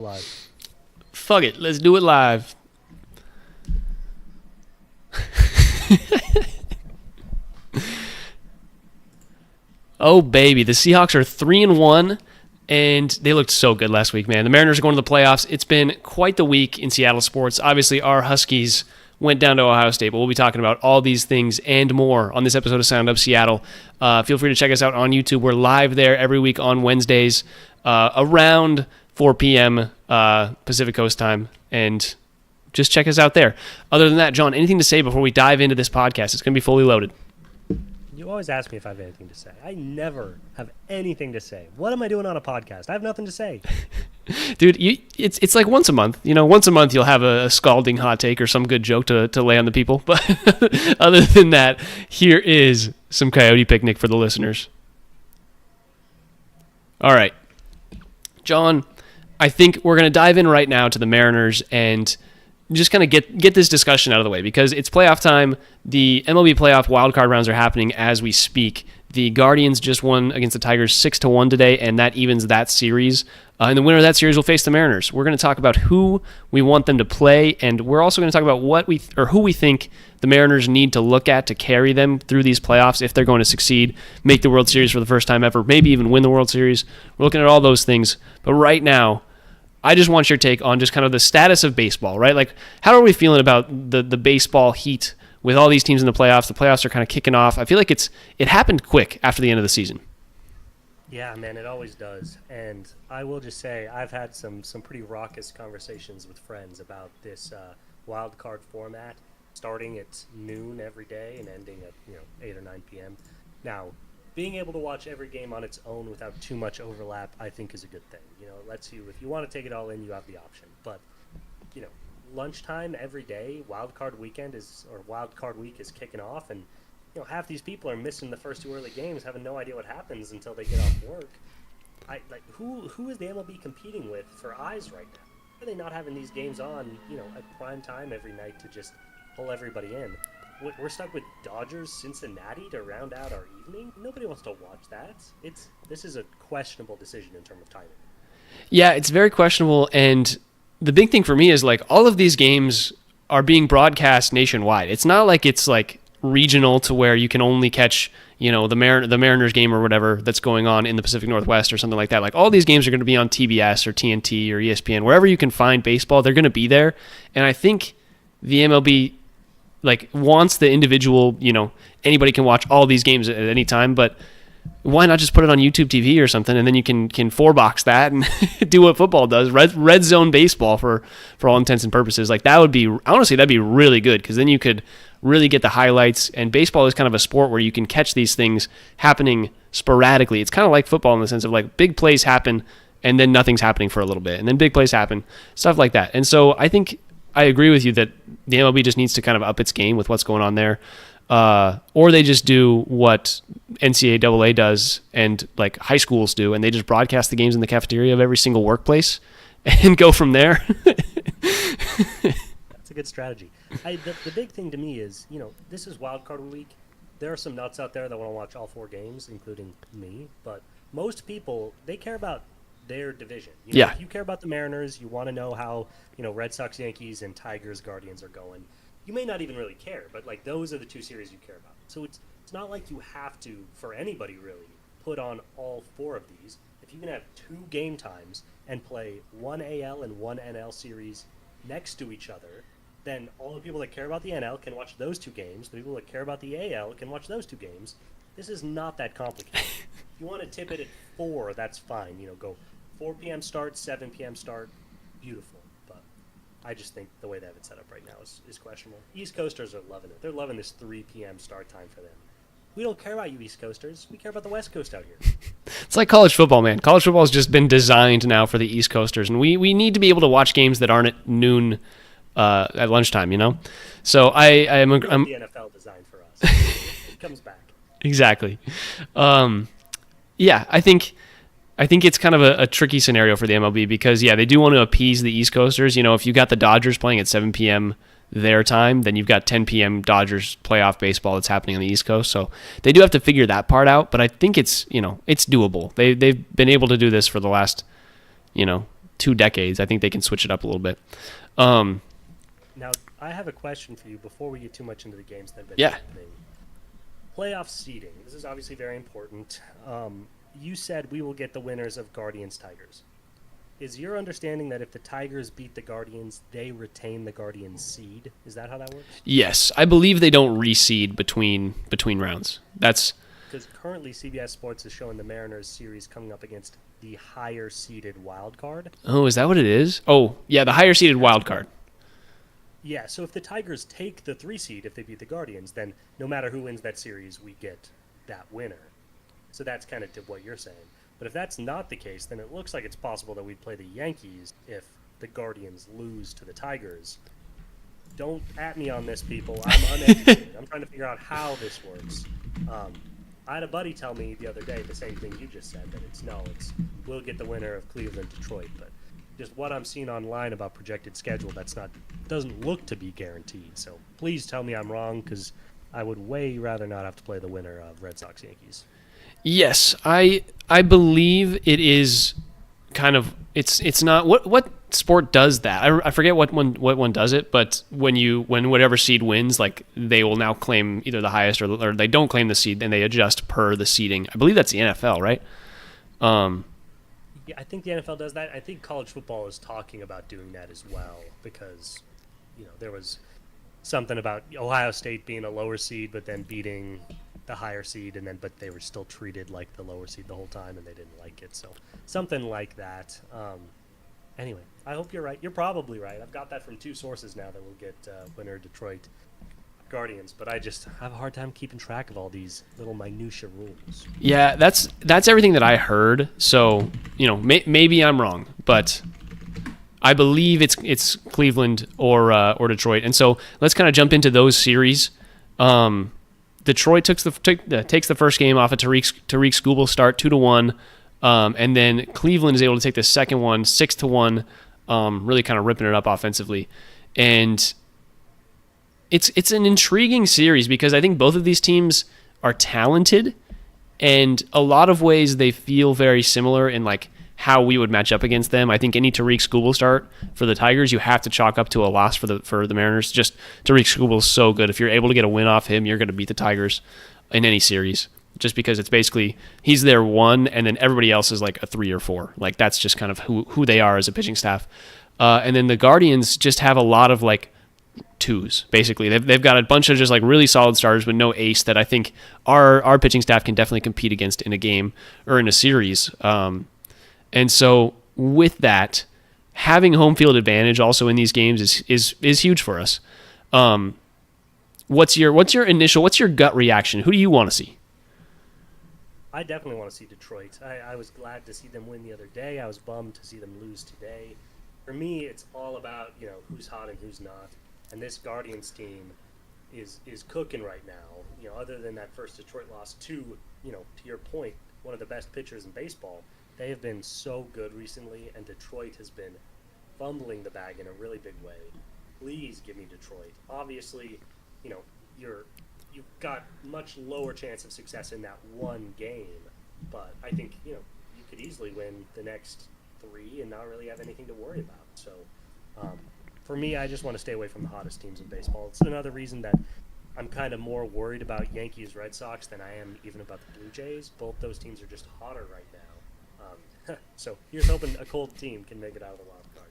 Live. Fuck it. Let's do it live. Oh, baby. The Seahawks are 3-1, and they looked so good last week, man. The Mariners are going to the playoffs. It's been quite the week in Seattle sports. Obviously, our Huskies went down to Ohio State, but we'll be talking about all these things and more on this episode of Sound Up Seattle. Feel free to check us out on YouTube. We're live there every week on Wednesdays around 4 p.m. Pacific Coast time, and just check us out there. Other than that, John, anything to say before we dive into this podcast? It's going to be fully loaded. You always ask me if I have anything to say. I never have anything to say. What am I doing on a podcast? I have nothing to say. Dude, it's like once a month. You know, once a month you'll have a scalding hot take or some good joke to lay on the people. But other than that, here is some Coyote Picnic for the listeners. All right. John, I think we're going to dive in right now to the Mariners and just kind of get this discussion out of the way because it's playoff time. The MLB playoff wildcard rounds are happening as we speak. The Guardians just won against the Tigers 6-1 today, and that evens that series. And the winner of that series will face the Mariners. We're going to talk about who we want them to play, and we're also going to talk about who we think the Mariners need to look at to carry them through these playoffs if they're going to succeed, make the World Series for the first time ever, maybe even win the World Series. We're looking at all those things. But right now, I just want your take on just kind of the status of baseball, right? Like, how are we feeling about the baseball heat with all these teams in the playoffs? The playoffs are kind of kicking off. I feel like it happened quick after the end of the season. Yeah, man, it always does. And I will just say I've had some pretty raucous conversations with friends about this wild card format, starting at noon every day and ending at 8 or 9 p.m. Now, being able to watch every game on its own without too much overlap, I think, is a good thing. It lets you, if you want to take it all in, you have the option. But, lunchtime every day, wild card week is kicking off, and half these people are missing the first two early games, having no idea what happens until they get off work. Who is the MLB competing with for eyes right now? Why are they not having these games on, at prime time every night to just pull everybody in? We're stuck with Dodgers, Cincinnati to round out our evening. Nobody wants to watch that. This is a questionable decision in terms of timing. Yeah, it's very questionable, and the big thing for me is like all of these games are being broadcast nationwide. It's not like it's like regional to where you can only catch the Mariners game or whatever that's going on in the Pacific Northwest or something like that. Like all these games are going to be on TBS or TNT or ESPN, wherever you can find baseball. They're going to be there, and I think the MLB wants the individual, anybody can watch all these games at any time, but why not just put it on YouTube TV or something, and then you can four-box that and do what football does, red zone baseball for all intents and purposes. Like that would be, honestly, that'd be really good because then you could really get the highlights, and baseball is kind of a sport where you can catch these things happening sporadically. It's kind of like football in the sense of like big plays happen and then nothing's happening for a little bit, and then big plays happen, stuff like that. And so I think I agree with you that the MLB just needs to kind of up its game with what's going on there. Or they just do what NCAA does and like high schools do, and they just broadcast the games in the cafeteria of every single workplace and go from there. That's a good strategy. The big thing to me is, this is wild card week. There are some nuts out there that want to watch all four games, including me, but most people, they care about their division. If you care about the Mariners, you want to know how, Red Sox, Yankees, and Tigers, Guardians are going. You may not even really care, but those are the two series you care about. So it's not like you have to, for anybody really, put on all four of these. If you can have two game times and play one AL and one NL series next to each other, then all the people that care about the NL can watch those two games. The people that care about the AL can watch those two games. This is not that complicated. If you want to tip it at 4, that's fine. Go 4 p.m. start, 7 p.m. start, beautiful. But I just think the way they have it set up right now is questionable. East Coasters are loving it. They're loving this 3 p.m. start time for them. We don't care about you East Coasters. We care about the West Coast out here. It's like college football, man. College football has just been designed now for the East Coasters, and we need to be able to watch games that aren't at noon at lunchtime, So I'm the NFL designed for us. It comes back. Exactly. Yeah, I think it's kind of a tricky scenario for the MLB because, they do want to appease the East Coasters. If you got the Dodgers playing at 7 p.m. their time, then you've got 10 p.m. Dodgers playoff baseball that's happening on the East Coast. So they do have to figure that part out, but I think it's doable. They've been able to do this for the last, 2 decades. I think they can switch it up a little bit. Um, Now, I have a question for you before we get too much into the games that have been Yeah. happening. Playoff seeding. This is obviously very important. You said we will get the winners of Guardians Tigers. Is your understanding that if the Tigers beat the Guardians, they retain the Guardians seed? Is that how that works? yes, I believe they don't reseed between rounds. That's Because currently CBS Sports is showing the Mariners series coming up against the higher seeded wild card. oh, is that what it is? Oh, yeah, the higher seeded wild card. Yeah, so if the Tigers take the 3 seed if they beat the Guardians, then no matter who wins that series, we get that winner. So that's kind of to what you're saying. But if that's not the case, then it looks like it's possible that we'd play the Yankees if the Guardians lose to the Tigers. Don't at me on this, people. I'm uneducated. I'm trying to figure out how this works. I had a buddy tell me the other day the same thing you just said, that it's we'll get the winner of Cleveland, Detroit, but just what I'm seeing online about projected schedule, doesn't look to be guaranteed. So please tell me I'm wrong, because I would way rather not have to play the winner of Red Sox Yankees. Yes, I believe it is kind of it's not what sport does that. I forget what one does it, but when whatever seed wins, like they will now claim either the highest or they don't claim the seed and they adjust per the seeding. I believe that's the NFL, right? Yeah, I think the NFL does that. I think college football is talking about doing that as well, because there was something about Ohio State being a lower seed but then beating the higher seed, but they were still treated like the lower seed the whole time and they didn't like it. So something like that. Anyway, I hope you're right. You're probably right. I've got that from 2 sources now that we'll get winner Detroit Guardians, but I just have a hard time keeping track of all these little minutia rules. Yeah, that's everything that I heard. So maybe I'm wrong, but I believe it's Cleveland or Detroit. And so let's kind of jump into those series. Detroit takes the first game off of Tariq Skubal start 2-1, and then Cleveland is able to take the second one 6-1, really kind of ripping it up offensively, and it's an intriguing series because I think both of these teams are talented, and a lot of ways they feel very similar in like how we would match up against them. I think any Tariq Skubal start for the Tigers, you have to chalk up to a loss for the Mariners. Just Tariq Skubal is so good. If you're able to get a win off him, you're going to beat the Tigers in any series. Just because it's basically he's their 1, and then everybody else is like a 3 or 4. Like that's just kind of who they are as a pitching staff. And then the Guardians just have a lot of like 2s. Basically, they've got a bunch of just like really solid starters with no ace that I think our pitching staff can definitely compete against in a game or in a series. And so with that, having home field advantage also in these games is huge for us. What's your gut reaction? Who do you want to see? I definitely want to see Detroit. I was glad to see them win the other day. I was bummed to see them lose today. For me, it's all about who's hot and who's not. And this Guardians team is cooking right now. Other than that first Detroit loss to your point, one of the best pitchers in baseball. They have been so good recently, and Detroit has been fumbling the bag in a really big way. Please give me Detroit. Obviously, you've got much lower chance of success in that one game, but I think you could easily win the next 3 and not really have anything to worry about. So, for me, I just want to stay away from the hottest teams in baseball. It's another reason that I'm kind of more worried about Yankees Red Sox than I am even about the Blue Jays. Both those teams are just hotter right now. So here's hoping a cold team can make it out of the wild card.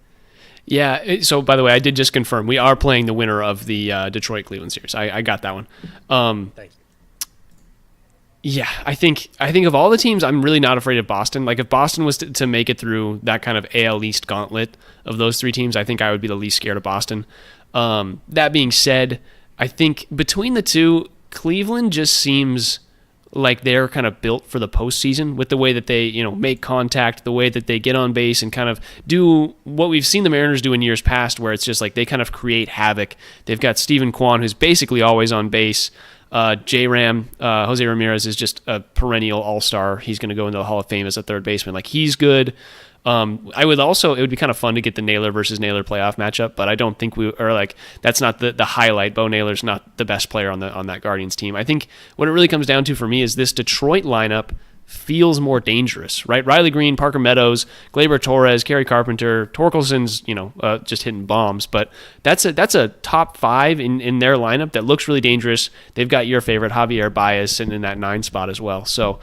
Yeah. So by the way, I did just confirm we are playing the winner of the Detroit Cleveland series. I got that one. Thank you. Yeah, I think of all the teams, I'm really not afraid of Boston. Like if Boston was to make it through that kind of AL East gauntlet of those 3 teams, I think I would be the least scared of Boston. That being said, I think between the 2, Cleveland just seems like they're kind of built for the postseason with the way that they, make contact, the way that they get on base and kind of do what we've seen the Mariners do in years past, where it's just like they kind of create havoc. They've got Steven Kwan, who's basically always on base. J-Ram, Jose Ramirez is just a perennial all-star. He's going to go into the Hall of Fame as a third baseman. Like he's good. It would be kind of fun to get the Naylor versus Naylor playoff matchup, but I don't think that's not the highlight. Bo Naylor's not the best player on that Guardians team. I think what it really comes down to for me is this Detroit lineup feels more dangerous, right? Riley Green, Parker Meadows, Glaber Torres, Kerry Carpenter, Torkelson's, just hitting bombs, but that's a top 5 in their lineup that looks really dangerous. They've got your favorite Javier Baez sitting in that 9 spot as well, so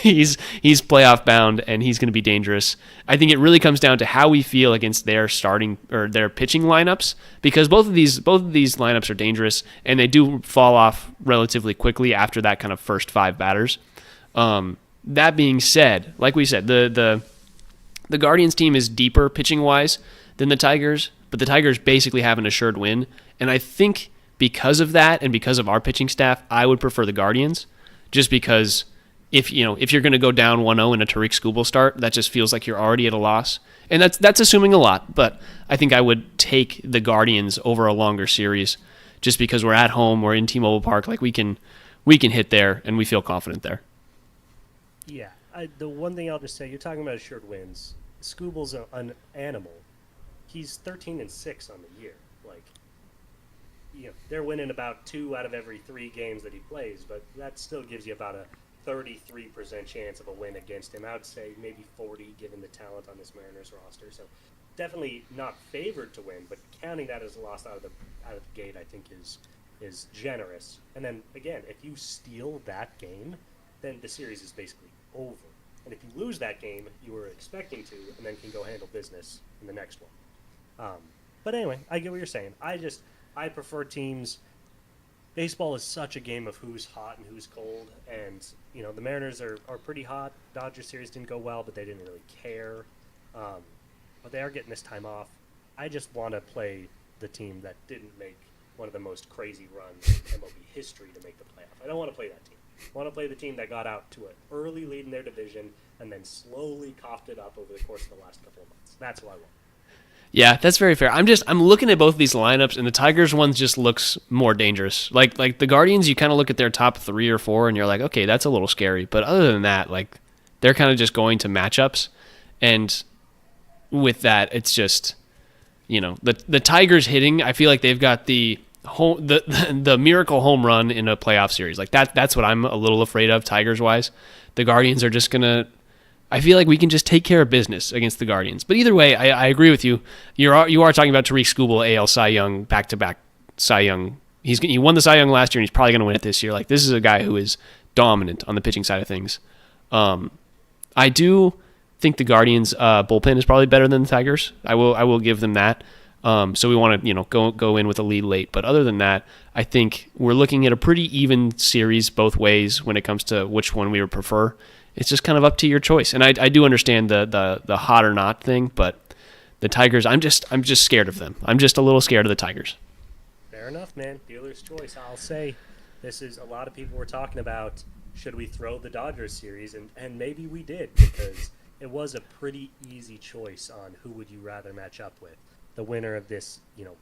he's playoff bound and he's going to be dangerous. I think it really comes down to how we feel against their starting or their pitching lineups, because both of these lineups are dangerous and they do fall off relatively quickly after that kind of first 5 batters. That being said, like we said, the Guardians team is deeper pitching wise than the Tigers, but the Tigers basically have an assured win, and I think because of that and because of our pitching staff, I would prefer the Guardians, just because if you're going to go down 1-0 in a Tariq Skubal start, that just feels like you're already at a loss, and that's assuming a lot, but I think I would take the Guardians over a longer series, just because we're at home, we're in T-Mobile Park, like we can hit there and we feel confident there. Yeah, the one thing I'll just say, you're talking about assured wins. Skubal's an animal. He's 13-6 on the year. Like, they're winning about 2 out of every 3 games that he plays, but that still gives you about a 33% chance of a win against him. I would say maybe 40, given the talent on this Mariners roster. So definitely not favored to win, but counting that as a loss out of the gate, I think is generous. And then again, if you steal that game, then the series is basically over. And if you lose that game, you were expecting to, and then can go handle business in the next one. But anyway, I get what you're saying. I prefer teams. Baseball is such a game of who's hot and who's cold, and the Mariners are pretty hot. Dodgers series didn't go well, but they didn't really care. But they are getting this time off. I just want to play the team that didn't make one of the most crazy runs in MLB history to make the playoff. I don't want to play that team. I want to play the team that got out to an early lead in their division and then slowly coughed it up over the course of the last couple of months. That's what I want. Yeah, that's very fair. I'm looking at both of these lineups, and the Tigers one just looks more dangerous. Like the Guardians, you kind of look at their top 3 or 4, and you're like, okay, that's a little scary. But other than that, like, they're kind of just going to matchups, and with that, it's just, the Tigers hitting. I feel like they've got the miracle home run in a playoff series. Like that's what I'm a little afraid of, Tigers wise. The Guardians are just gonna. I feel like we can just take care of business against the Guardians. But either way, I agree with you. You are talking about Tariq Skubal, AL Cy Young, back-to-back Cy Young. He won the Cy Young last year, and he's probably going to win it this year. Like, this is a guy who is dominant on the pitching side of things. I do think the Guardians' bullpen is probably better than the Tigers. I will give them that. So we want to go in with a lead late. But other than that, I think we're looking at a pretty even series both ways when it comes to which one we would prefer. It's just kind of up to your choice. And I do understand the hot or not thing, but the Tigers, I'm just scared of them. I'm just a little scared of the Tigers. Fair enough, man. Dealer's choice. I'll say this is a lot of people were talking about, should we throw the Dodgers series? And maybe we did, because it was a pretty easy choice on who would you rather match up with. The winner of this,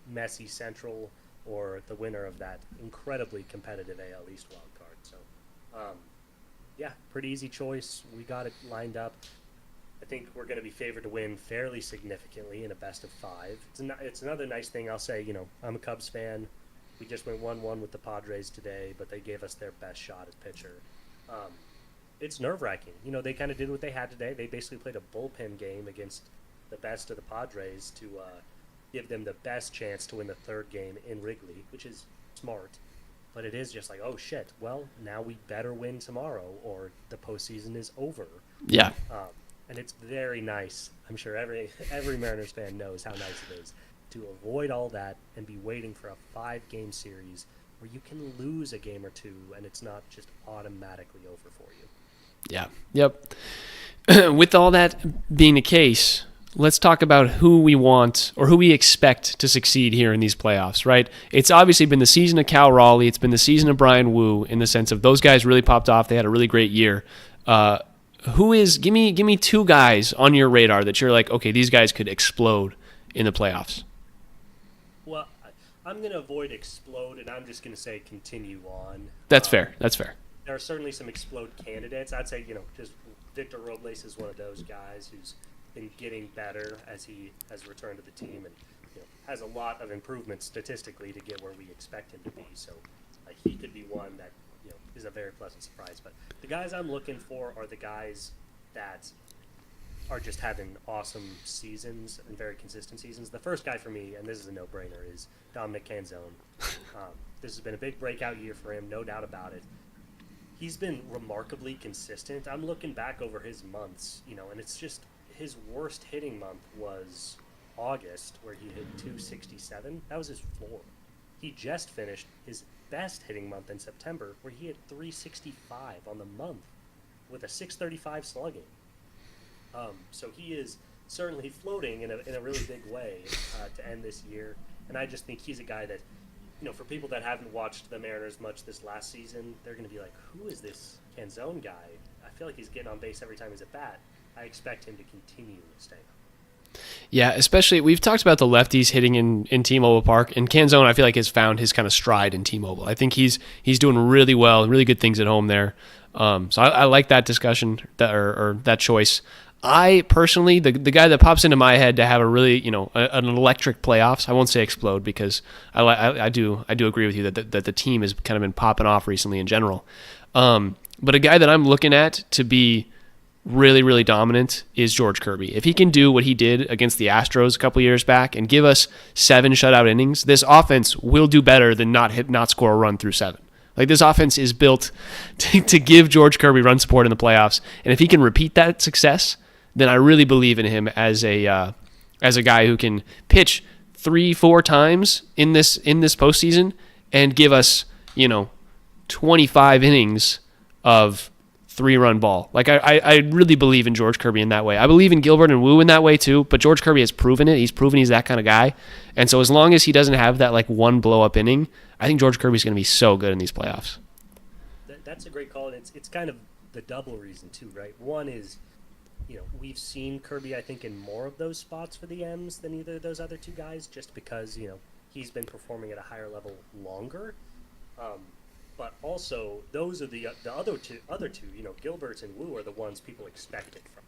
messy Central, or the winner of that incredibly competitive AL East wild card. So, yeah, pretty easy choice. We got it lined up. I think we're going to be favored to win fairly significantly in a best of 5. It's another nice thing. I'll say, I'm a Cubs fan. We just went 1-1 with the Padres today, but they gave us their best shot at pitcher. It's nerve-wracking. They kind of did what they had today. They basically played a bullpen game against the best of the Padres to give them the best chance to win the 3rd game in Wrigley, which is smart. But it is just like, oh, shit, well, now we better win tomorrow or the postseason is over. Yeah. And it's very nice. I'm sure every Mariners fan knows how nice it is to avoid all that and be waiting for a 5-game series where you can lose a game or 2 and it's not just automatically over for you. Yeah. Yep. With all that being the case, let's talk about who we want or who we expect to succeed here in these playoffs, right? It's obviously been the season of Cal Raleigh. It's been the season of Brian Wu in the sense of those guys really popped off. They had a really great year. Give me 2 guys on your radar that you're like, okay, these guys could explode in the playoffs. Well, I'm going to avoid explode, and I'm just going to say continue on. That's fair. There are certainly some explode candidates. I'd say, just Victor Robles is one of those guys who's been getting better as he has returned to the team and has a lot of improvement statistically to get where we expect him to be. So he could be one that is a very pleasant surprise. But the guys I'm looking for are the guys that are just having awesome seasons and very consistent seasons. The first guy for me, and this is a no-brainer, is Dominic Canzone. This has been a big breakout year for him, no doubt about it. He's been remarkably consistent. I'm looking back over his months, and it's just his worst hitting month was August, where he hit 267. That was his floor. He just finished his best hitting month in September, where he hit 365 on the month with a 635 slugging. So he is certainly floating in a really big way to end this year. And I just think he's a guy that, for people that haven't watched the Mariners much this last season, they're going to be like, who is this Canzone guy? I feel like he's getting on base every time he's at bat. I expect him to continue to stay up. Yeah, especially we've talked about the lefties hitting in T-Mobile Park, and Canzone I feel like has found his kind of stride in T-Mobile. I think he's doing really well, really good things at home there. So I like that discussion or that choice. I personally, the guy that pops into my head to have a really, an electric playoffs. I won't say explode because I do agree with you that the team has kind of been popping off recently in general. But a guy that I'm looking at to be really, really dominant is George Kirby. If he can do what he did against the Astros a couple years back and give us 7 shutout innings, this offense will do better than not score a run through 7. Like, this offense is built to give George Kirby run support in the playoffs, and if he can repeat that success, then I really believe in him as a guy who can pitch 3-4 times in this postseason and give us 25 innings of 3-run ball. Like, I really believe in George Kirby in that way. I believe in Gilbert and Wu in that way too, but George Kirby has proven it. He's proven he's that kind of guy. And so as long as he doesn't have that like one blow up inning, I think George Kirby's going to be so good in these playoffs. That's a great call, and it's kind of the double reason too, right? One is, we've seen Kirby, I think, in more of those spots for the M's than either of those other two guys, just because, he's been performing at a higher level longer. But also, those are the other two, Gilbert and Wu are the ones people expect it from.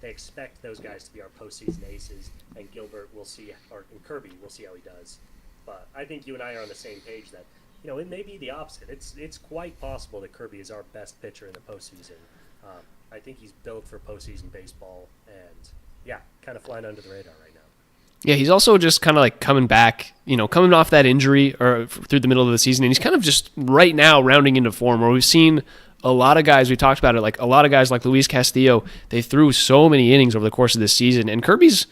They expect those guys to be our postseason aces, and Gilbert will see, and Kirby, we'll see how he does. But I think you and I are on the same page that, it may be the opposite. It's quite possible that Kirby is our best pitcher in the postseason. I think he's built for postseason baseball, and kind of flying under the radar right now. Yeah, he's also just kind of like coming back, coming off that injury or through the middle of the season, and he's kind of just right now rounding into form where we've seen a lot of guys, we talked about it, like a lot of guys like Luis Castillo, they threw so many innings over the course of this season, and Kirby's,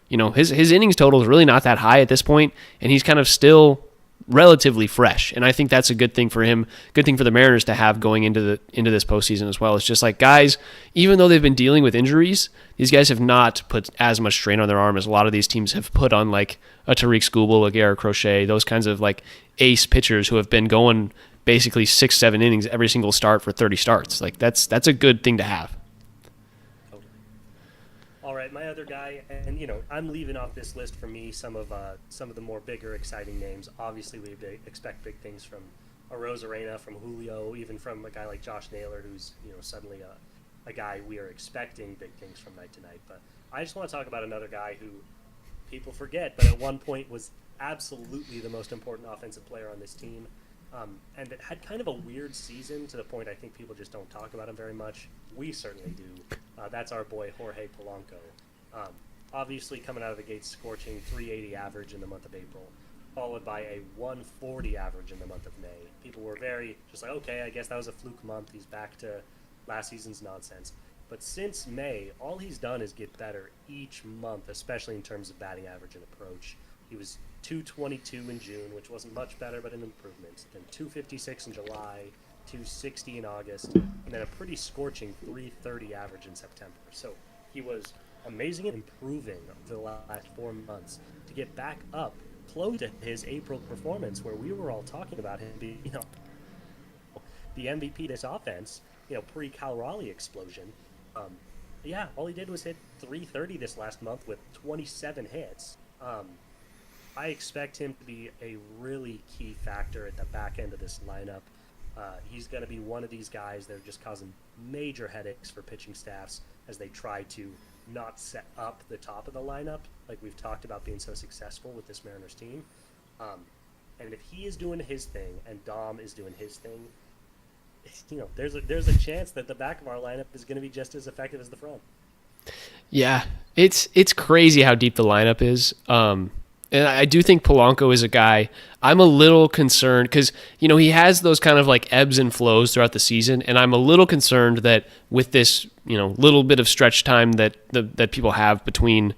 his innings total is really not that high at this point, and he's kind of still relatively fresh, and I think that's a good thing for him, good thing for the Mariners to have going into this postseason as well. It's just like, guys, even though they've been dealing with injuries, these guys have not put as much strain on their arm as a lot of these teams have put on, like a Tariq Skubal, a Garrett Crochet, those kinds of like ace pitchers who have been going basically 6-7 innings every single start for 30 starts. Like, that's a good thing to have. All right, my other guy, and I'm leaving off this list for me some of the more bigger, exciting names. Obviously, we expect big things from Arozarena, from Julio, even from a guy like Josh Naylor, who's suddenly a guy we are expecting big things from night to night. But I just want to talk about another guy who people forget, but at one point was absolutely the most important offensive player on this team, and it had kind of a weird season to the point I think people just don't talk about him very much. We certainly do. That's our boy Jorge Polanco. Obviously coming out of the gate scorching 380 average in the month of April, followed by a 140 average in the month of May. People were very just like, okay, I guess that was a fluke month. He's back to last season's nonsense. But since May, all he's done is get better each month, especially in terms of batting average and approach. He was 222 in June, which wasn't much better, but an improvement. Then 256 in July, 260 in August, and then a pretty scorching 330 average in September. So he was amazing and improving over the last 4 months to get back up close to his April performance, where we were all talking about him being, the MVP of this offense, pre-Cal Raleigh explosion. All he did was hit 330 this last month with 27 hits. I expect him to be a really key factor at the back end of this lineup. He's going to be one of these guys that are just causing major headaches for pitching staffs as they try to not set up the top of the lineup, like we've talked about being so successful with this Mariners team. And if he is doing his thing and Dom is doing his thing, there's a chance that the back of our lineup is going to be just as effective as the front. Yeah, it's crazy how deep the lineup is. And I do think Polanco is a guy I'm a little concerned because he has those kind of like ebbs and flows throughout the season, and I'm a little concerned that with this little bit of stretch time that people have between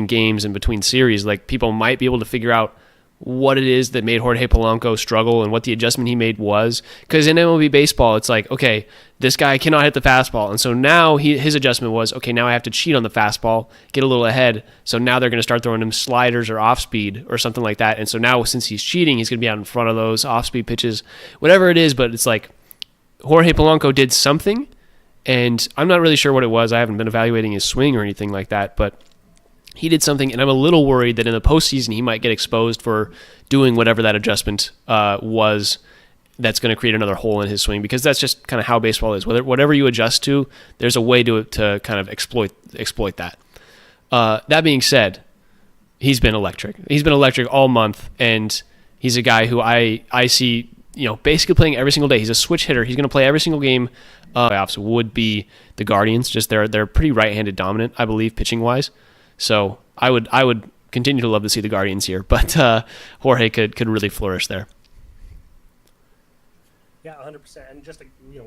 games and between series, like people might be able to figure out what it is that made Jorge Polanco struggle and what the adjustment he made was. Because in MLB baseball, it's like, okay, this guy cannot hit the fastball. And so now his adjustment was, okay, now I have to cheat on the fastball, get a little ahead. So now they're going to start throwing him sliders or off speed or something like that. And so now since he's cheating, he's going to be out in front of those off speed pitches, whatever it is. But it's like Jorge Polanco did something, and I'm not really sure what it was. I haven't been evaluating his swing or anything like that, but he did something, and I'm a little worried that in the postseason he might get exposed for doing whatever that adjustment was that's going to create another hole in his swing, because that's just kind of how baseball is. Whatever you adjust to, there's a way to kind of exploit that. That being said, he's been electric. He's been electric all month, and he's a guy who I see basically playing every single day. He's a switch hitter. He's going to play every single game. Playoffs would be the Guardians. Just they're pretty right-handed dominant, I believe, pitching-wise. So I would continue to love to see the Guardians here, but Jorge could really flourish there. Yeah, 100%. And just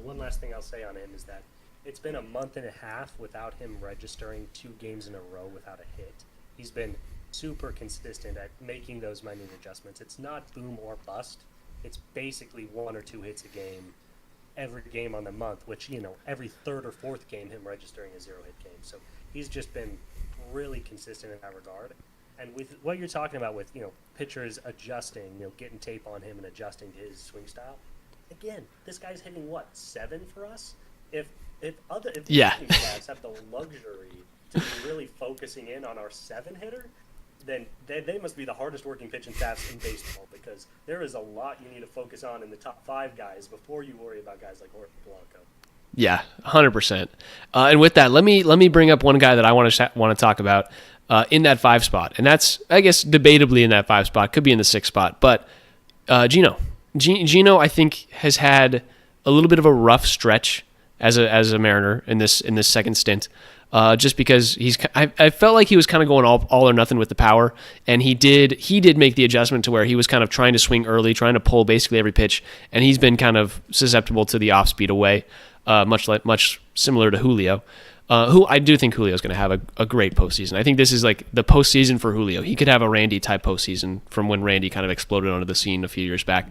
one last thing I'll say on him is that it's been a month and a half without him registering 2 games in a row without a hit. He's been super consistent at making those minute adjustments. It's not boom or bust. It's basically 1 or 2 hits a game every game on the month, which every third or fourth game him registering a 0-hit game. So he's just been really consistent in that regard. And with what you're talking about with pitchers adjusting, getting tape on him and adjusting to his swing style, again, this guy's hitting 7 for us. If the pitching staffs have the luxury to be really focusing in on our 7 hitter, then they must be the hardest working pitching staffs in baseball, because there is a lot you need to focus on in the top 5 guys before you worry about guys like Jorge Polanco. Yeah, 100%. And with that, let me bring up one guy that I want to talk about in that 5 spot, and that's, I guess, debatably in that 5 spot, could be in the 6 spot, but Gino. Gino, I think, has had a little bit of a rough stretch as a Mariner in this second stint, just because I felt like he was kind of going all or nothing with the power, and he did make the adjustment to where he was kind of trying to swing early, trying to pull basically every pitch, and he's been kind of susceptible to the off speed away. Much similar to Julio, who I do think Julio is going to have a great postseason. I think this is like the postseason for Julio. He could have a Randy type postseason from when Randy kind of exploded onto the scene a few years back.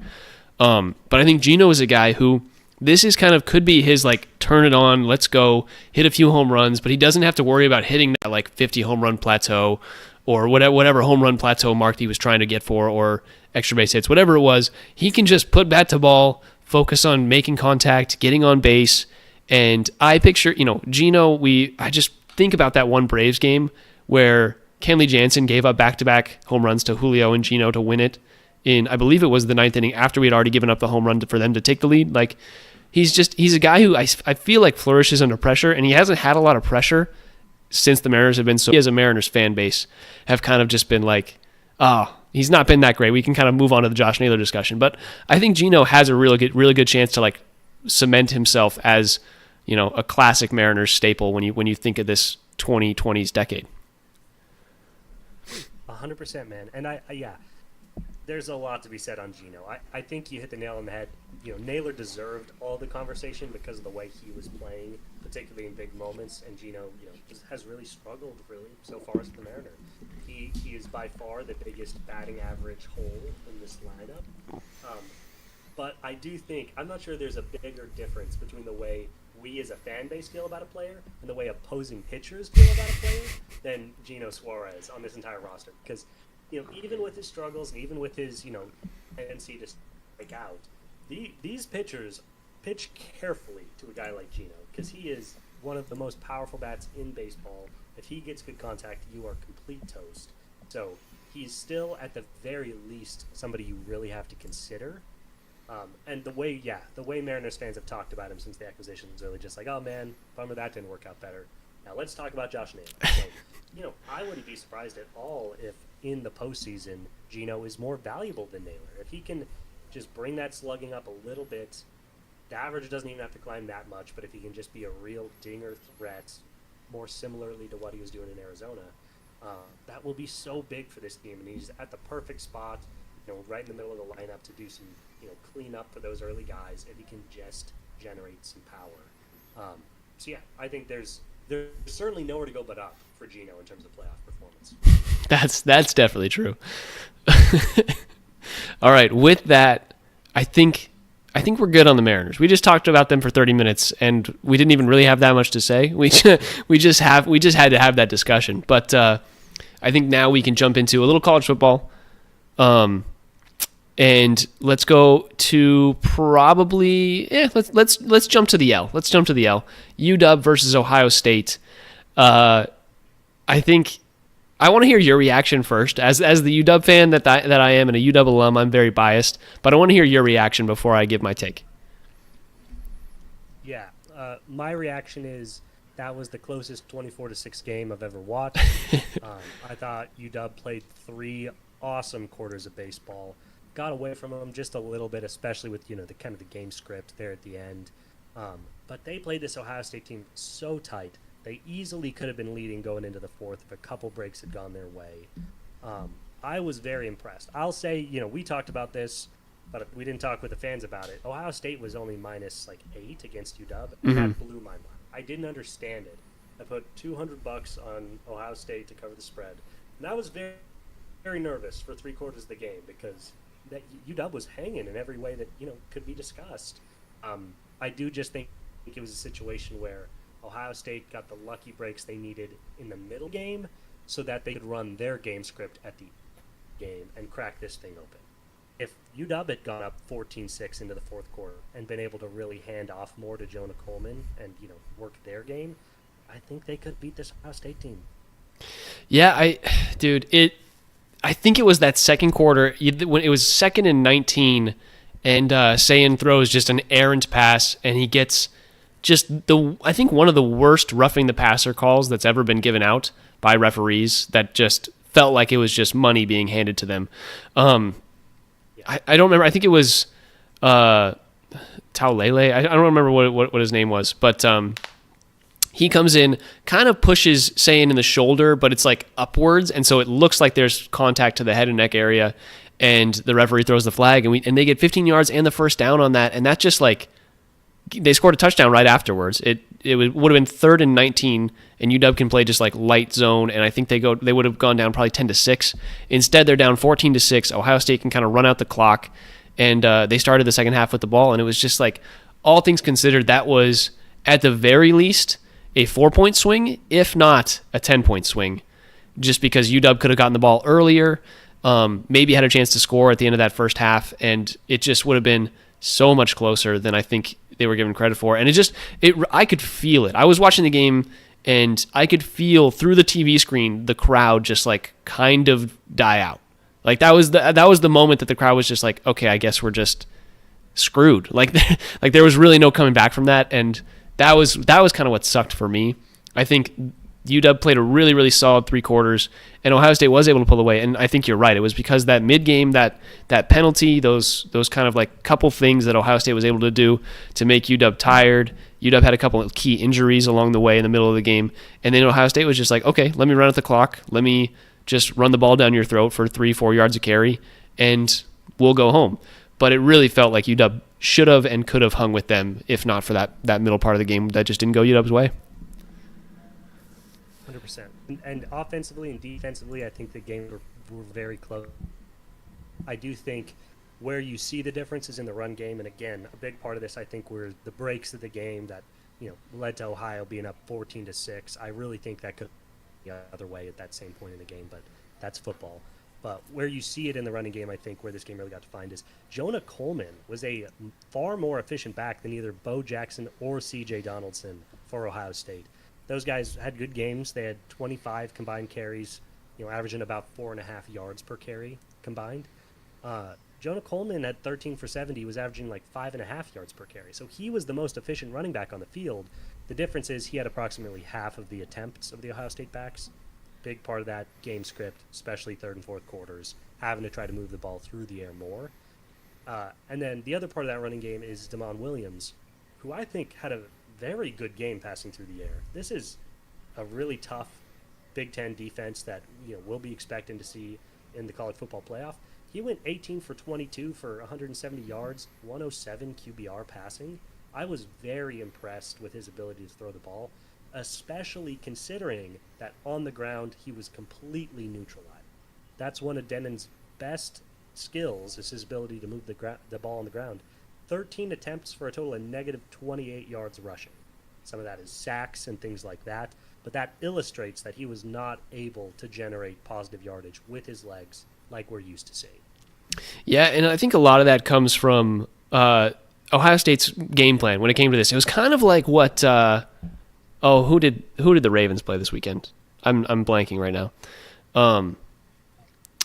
But I think Gino is a guy who this is kind of could be his like turn it on, let's go, hit a few home runs, but he doesn't have to worry about hitting that like 50 home run plateau or whatever home run plateau mark he was trying to get for, or extra base hits, whatever it was. He can just put bat to ball, focus on making contact, getting on base, and I picture, Gino, I just think about that one Braves game where Kenley Jansen gave up back-to-back home runs to Julio and Gino to win it in, I believe it was the 9th inning after we had already given up the home run for them to take the lead. Like, he's a guy who I feel like flourishes under pressure, and he hasn't had a lot of pressure since the Mariners have been so, as a Mariners fan base, have kind of just been like, he's not been that great. We can kind of move on to the Josh Naylor discussion, but I think Gino has a really good chance to like cement himself as a classic Mariners staple when you think of this 2020s decade. 100%, man. And there's a lot to be said on Gino. I think you hit the nail on the head. Naylor deserved all the conversation because of the way he was playing, particularly in big moments. And Gino, has really struggled so far as the Mariner. He is by far the biggest batting average hole in this lineup. But I do think, I'm not sure there's a bigger difference between the way we as a fan base feel about a player and the way opposing pitchers feel about a player than Gino Suarez on this entire roster. Because, even with his struggles and even with his, tendency to strike out, these pitchers pitch carefully to a guy like Gino, because he is one of the most powerful bats in baseball. If he gets good contact, you are complete toast. So he's still, at the very least, somebody you really have to consider. And the way Mariners fans have talked about him since the acquisition is really just like, oh man, bummer that didn't work out better. Now let's talk about Josh Naylor. So, I wouldn't be surprised at all if in the postseason Gino is more valuable than Naylor. If he can just bring that slugging up a little bit, The average doesn't even have to climb that much, but if he can just be a real dinger threat, more similarly to what he was doing in Arizona, that will be so big for this team. And he's at the perfect spot, right in the middle of the lineup to do some, clean up for those early guys if he can just generate some power. So yeah, I think there's certainly nowhere to go but up for Geno in terms of playoff performance. That's definitely true. All right, with that, I think we're good on the Mariners. We just talked about them for 30 minutes, and we didn't even really have that much to say. We just had to have that discussion. But I think now we can jump into a little college football, and let's go to probably let's jump to the L. Let's jump to the L. UW versus Ohio State. I think I want to hear your reaction first. As the UW fan that I am and a UW alum, I'm very biased, but I want to hear your reaction before I give my take. Yeah, my reaction is that was the closest 24-6 game I've ever watched. I thought UW played 3 awesome quarters of baseball. Got away from them just a little bit, especially with the kind of the game script there at the end. But they played this Ohio State team so tight. They easily could have been leading going into the fourth if a couple breaks had gone their way. I was very impressed. I'll say, we talked about this, but we didn't talk with the fans about it. Ohio State was only minus 8 against UW, and that blew my mind. I didn't understand it. I put $200 on Ohio State to cover the spread, and I was very, very nervous for 3 quarters of the game because that UW was hanging in every way that could be discussed. I do just think it was a situation where Ohio State got the lucky breaks they needed in the middle game so that they could run their game script at the game and crack this thing open. If UW had gone up 14-6 into the fourth quarter and been able to really hand off more to Jonah Coleman and work their game, I think they could beat this Ohio State team. Yeah, I think it was that second quarter when it was 2nd and 19, and Sayan throws just an errant pass, and he gets just I think one of the worst roughing the passer calls that's ever been given out by referees that just felt like it was just money being handed to them. I don't remember. I think it was Taulele. I don't remember what his name was, but he comes in, kind of pushes Sayan in the shoulder, but it's upwards, and so it looks like there's contact to the head and neck area, and the referee throws the flag, and they get 15 yards and the first down on that, and that just they scored a touchdown right afterwards. It would have been 3rd and 19, and UW can play just light zone, and I think they would have gone down probably 10-6. Instead, they're down 14-6. Ohio State can kind of run out the clock, and they started the second half with the ball, and it was just all things considered, that was at the very least a 4-point swing, if not a 10-point swing, just because UW could have gotten the ball earlier, maybe had a chance to score at the end of that first half, and it just would have been so much closer than I think they were given credit for. And I could feel it. I was watching the game, and I could feel through the TV screen the crowd just kind of die out. That was the moment that the crowd was just okay, I guess we're just screwed. There was really no coming back from that, and that was kind of what sucked for me. I think UW played a really, really solid 3 quarters, and Ohio State was able to pull away. And I think you're right. It was because that mid-game, that penalty, those kind of couple things that Ohio State was able to do to make UW tired. UW had a couple of key injuries along the way in the middle of the game, and then Ohio State was just okay, let me run out the clock. Let me just run the ball down your throat for 3-4 yards of carry, and we'll go home. But it really felt like UW should have and could have hung with them if not for that middle part of the game that just didn't go UW's way. 100%. And offensively and defensively, I think the games were very close. I do think where you see the difference is in the run game. And again, a big part of this, I think, were the breaks of the game that led to Ohio being up 14-6. I really think that could be the other way at that same point in the game, but that's football. But where you see it in the running game, I think where this game really got defined is Jonah Coleman was a far more efficient back than either Bo Jackson or C.J. Donaldson for Ohio State. Those guys had good games. They had 25 combined carries, averaging about 4.5 yards per carry combined. Jonah Coleman at 13 for 70 was averaging 5.5 yards per carry. So he was the most efficient running back on the field. The difference is he had approximately half of the attempts of the Ohio State backs. Big part of that game script, especially third and fourth quarters, having to try to move the ball through the air more. And then the other part of that running game is Damon Williams, who I think had a very good game passing through the air. This is a really tough Big Ten defense that we'll be expecting to see in the college football playoff. He went 18 for 22 for 170 yards, 107 QBR passing. I was very impressed with his ability to throw the ball, especially considering that on the ground he was completely neutralized. That's one of Denon's best skills, is his ability to move the ball on the ground. 13 attempts for a total of negative 28 yards rushing. Some of that is sacks and things like that, but that illustrates that he was not able to generate positive yardage with his legs like we're used to seeing. Yeah, and I think a lot of that comes from Ohio State's game plan when it came to this. It was kind of like what who did the Ravens play this weekend? I'm blanking right now.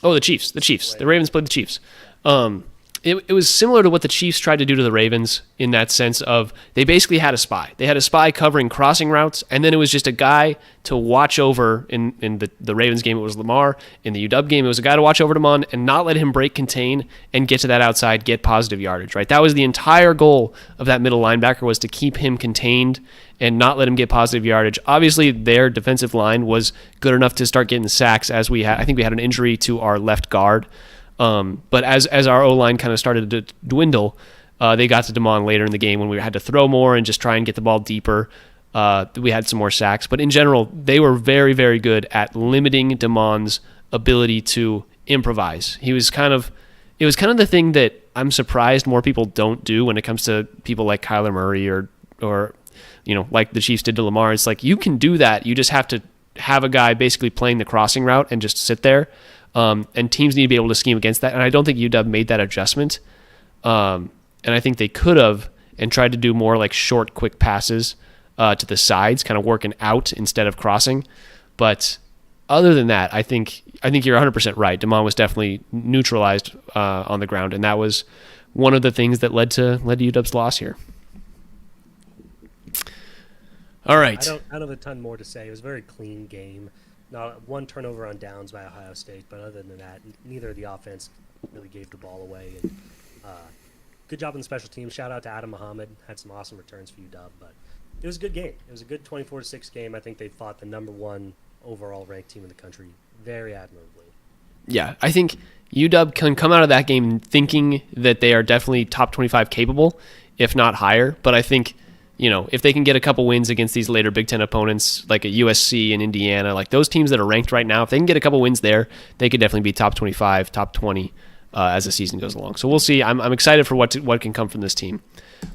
The Chiefs. The Ravens played the Chiefs. It was similar to what the Chiefs tried to do to the Ravens in that sense of they basically had a spy. They had a spy covering crossing routes, and then it was just a guy to watch over. In the Ravens game, it was Lamar. In the UW game, it was a guy to watch over Damon and not let him break contain and get to that outside, get positive yardage, right? That was the entire goal of that middle linebacker, was to keep him contained and not let him get positive yardage. Obviously, their defensive line was good enough to start getting the sacks as we had. I think we had an injury to our left guard. But as our O-line kind of started to dwindle, they got to Damon later in the game when we had to throw more and just try and get the ball deeper. We had some more sacks. But in general, they were very, very good at limiting Damon's ability to improvise. It was kind of the thing that I'm surprised more people don't do when it comes to people like Kyler Murray or like the Chiefs did to Lamar. It's like, you can do that. You just have to have a guy basically playing the crossing route and just sit there. And teams need to be able to scheme against that. And I don't think UW made that adjustment. And I think they could have and tried to do more like short, quick passes to the sides, kind of working out instead of crossing. But other than that, I think you're 100% right. Damon was definitely neutralized on the ground, and that was one of the things that led to UW's loss here. All right. I don't have a ton more to say. It was a very clean game. Not one turnover on downs by Ohio State, but other than that, neither of the offense really gave the ball away. And good job on the special teams. Shout out to Adam Muhammad. Had some awesome returns for UW, but it was a good game. It was a good 24-6 game. I think they fought the number one overall ranked team in the country very admirably. Yeah, I think UW can come out of that game thinking that they are definitely top 25 capable, if not higher. But I think, if they can get a couple wins against these later Big Ten opponents, like a USC and Indiana, like those teams that are ranked right now, if they can get a couple wins there, they could definitely be top 25, top 20 as the season goes along. So we'll see. I'm excited for what can come from this team.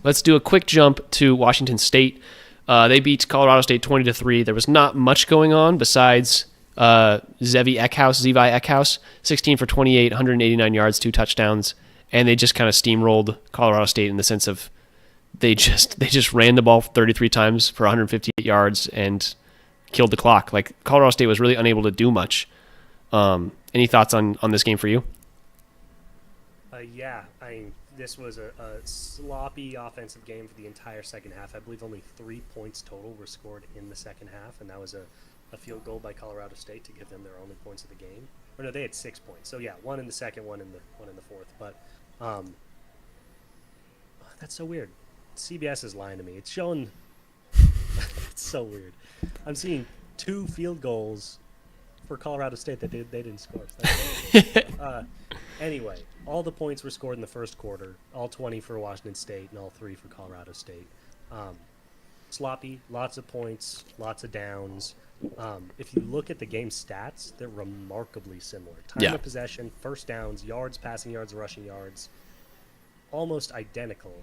Let's do a quick jump to Washington State. They beat Colorado State 20-3. There was not much going on besides Zevi Eckhouse, 16 for 28, 189 yards, 2 touchdowns, and they just kind of steamrolled Colorado State in the sense of they just ran the ball 33 times for 158 yards and killed the clock. Like, Colorado State was really unable to do much. Any thoughts on this game for you? Yeah, this was a sloppy offensive game for the entire second half. I believe only 3 points total were scored in the second half, and that was a field goal by Colorado State to give them their only points of the game. Or no, they had 6 points. So yeah, one in the second, one in the fourth. But that's so weird. CBS is lying to me. It's showing. It's so weird. I'm seeing 2 field goals for Colorado State that they didn't score. So anyway, all the points were scored in the first quarter. All 20 for Washington State and all 3 for Colorado State. Sloppy, lots of points, lots of downs. If you look at the game stats, they're remarkably similar. Time of possession, first downs, yards, passing yards, rushing yards, almost identical.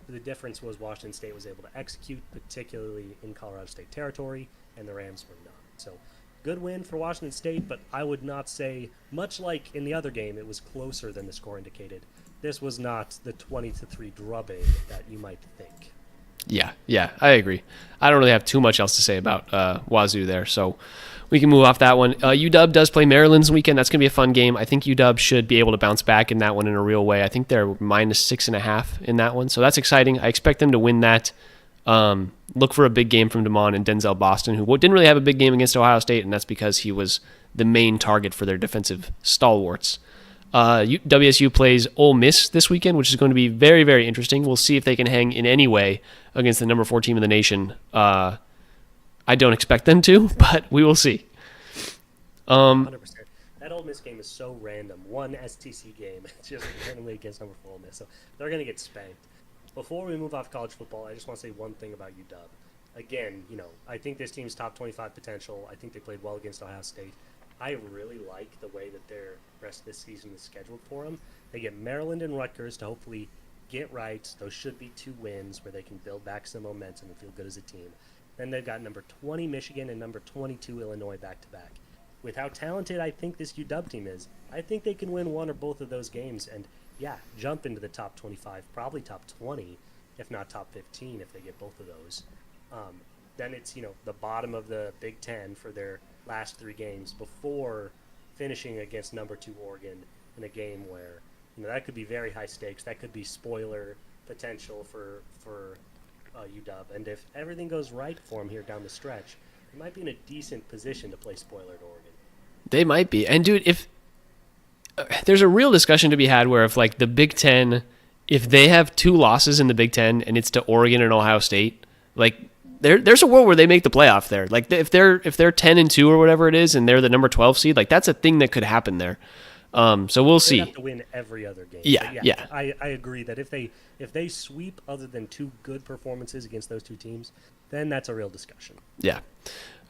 The difference was Washington State was able to execute, particularly in Colorado State territory, and the Rams were not. So, good win for Washington State, but I would not say, much like in the other game, it was closer than the score indicated. This was not the 20-3 drubbing that you might think. Yeah, I agree. I don't really have too much else to say about Wazoo there, so we can move off that one. UW does play Maryland this weekend. That's going to be a fun game. I think UW should be able to bounce back in that one in a real way. I think they're -6.5 in that one, so that's exciting. I expect them to win that. Look for a big game from Damon and Denzel Boston, who didn't really have a big game against Ohio State, and that's because he was the main target for their defensive stalwarts. WSU plays Ole Miss this weekend, which is going to be very, very interesting. We'll see if they can hang in any way against the number 4 team in the nation. I don't expect them to, but we will see. 100%. That Ole Miss game is so random. One STC game, just randomly against number 4 Ole Miss. So they're going to get spanked. Before we move off college football, I just want to say one thing about UW. Again, I think this team's top 25 potential. I think they played well against Ohio State. I really like the way that their rest of this season is scheduled for them. They get Maryland and Rutgers to hopefully get right. Those should be 2 wins where they can build back some momentum and feel good as a team. Then they've got number 20 Michigan and number 22 Illinois back-to-back. With how talented I think this UW team is, I think they can win one or both of those games and, jump into the top 25, probably top 20, if not top 15 if they get both of those. Then it's, the bottom of the Big Ten for their last 3 games before finishing against number 2 Oregon in a game where, that could be very high stakes. That could be spoiler potential for UW. And if everything goes right for them here down the stretch, they might be in a decent position to play spoiler to Oregon. They might be. And, dude, if there's a real discussion to be had where if, the Big Ten, if they have 2 losses in the Big Ten and it's to Oregon and Ohio State, there's a world where they make the playoff there. If they're 10-2 or whatever it is, and they're the number 12 seed, that's a thing that could happen there. So we'll see. They have to win every other game. Yeah. I agree that if they sweep other than 2 good performances against those 2 teams, then that's a real discussion. Yeah.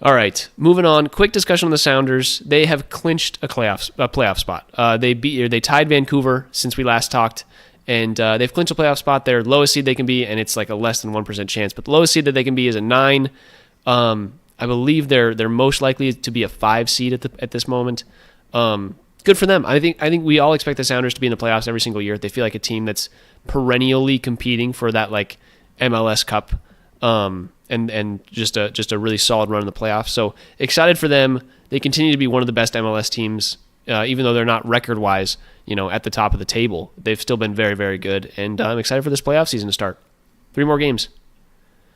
All right. Moving on. Quick discussion on the Sounders. They have clinched a playoff spot. They tied Vancouver since we last talked. And they've clinched a playoff spot. Their lowest seed they can be, and it's a less than 1% chance. But the lowest seed that they can be is a 9. I believe they're most likely to be a 5 seed at this moment. Good for them. I think we all expect the Sounders to be in the playoffs every single year. They feel like a team that's perennially competing for that MLS Cup, and just a really solid run in the playoffs. So excited for them. They continue to be one of the best MLS teams, even though they're not record-wise, at the top of the table. They've still been very, very good, and I'm excited for this playoff season to start. 3 more games.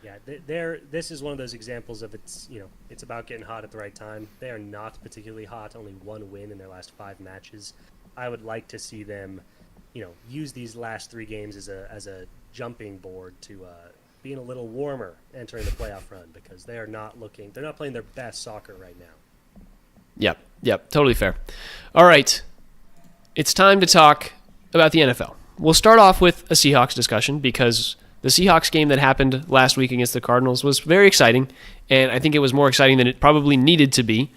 Yeah, this is one of those examples of it's about getting hot at the right time. They are not particularly hot, only 1 win in their last 5 matches. I would like to see them, use these last 3 games as a jumping board to being a little warmer entering the playoff run, because they're not playing their best soccer right now. Yep, totally fair. All right. It's time to talk about the NFL. We'll start off with a Seahawks discussion because the Seahawks game that happened last week against the Cardinals was very exciting, and I think it was more exciting than it probably needed to be.